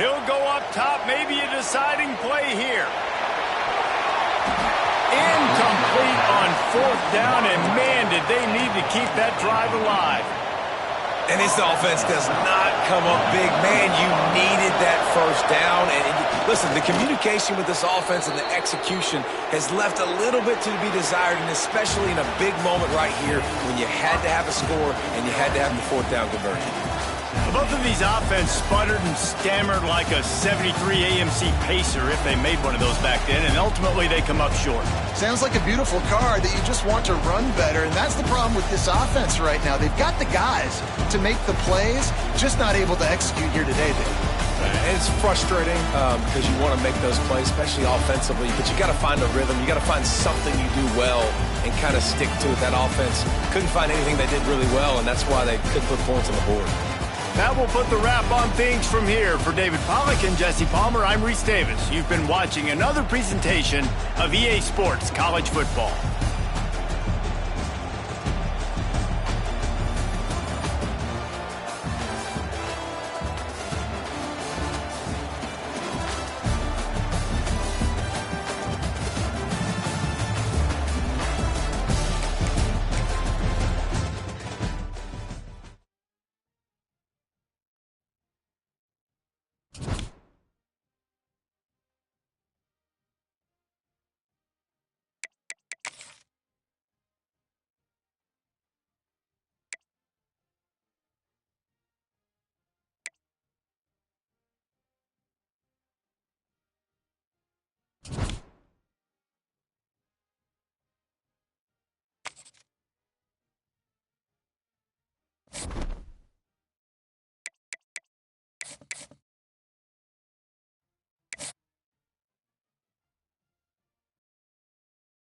He'll go up top, maybe a deciding play here. Incomplete on 4th down, and man, did they need to keep that drive alive. And this offense does not come up big. Man, you needed that first down. And listen, the communication with this offense and the execution has left a little bit to be desired, and especially in a big moment right here when you had to have a score and you had to have the 4th down conversion. Both of these offense sputtered and stammered like a 73 AMC Pacer if they made one of those back then, and ultimately they come up short. Sounds like a beautiful car that you just want to run better, and that's the problem with this offense right now. They've got the guys to make the plays, just not able to execute here today, Dave. And it's frustrating because you want to make those plays, especially offensively, but you got to find a rhythm. You got to find something you do well and kind of stick to it. That offense couldn't find anything they did really well, and that's why they couldn't put points on the board. That will put the wrap on things from here. For David Pollack and Jesse Palmer, I'm Reese Davis. You've been watching another presentation of EA Sports College Football.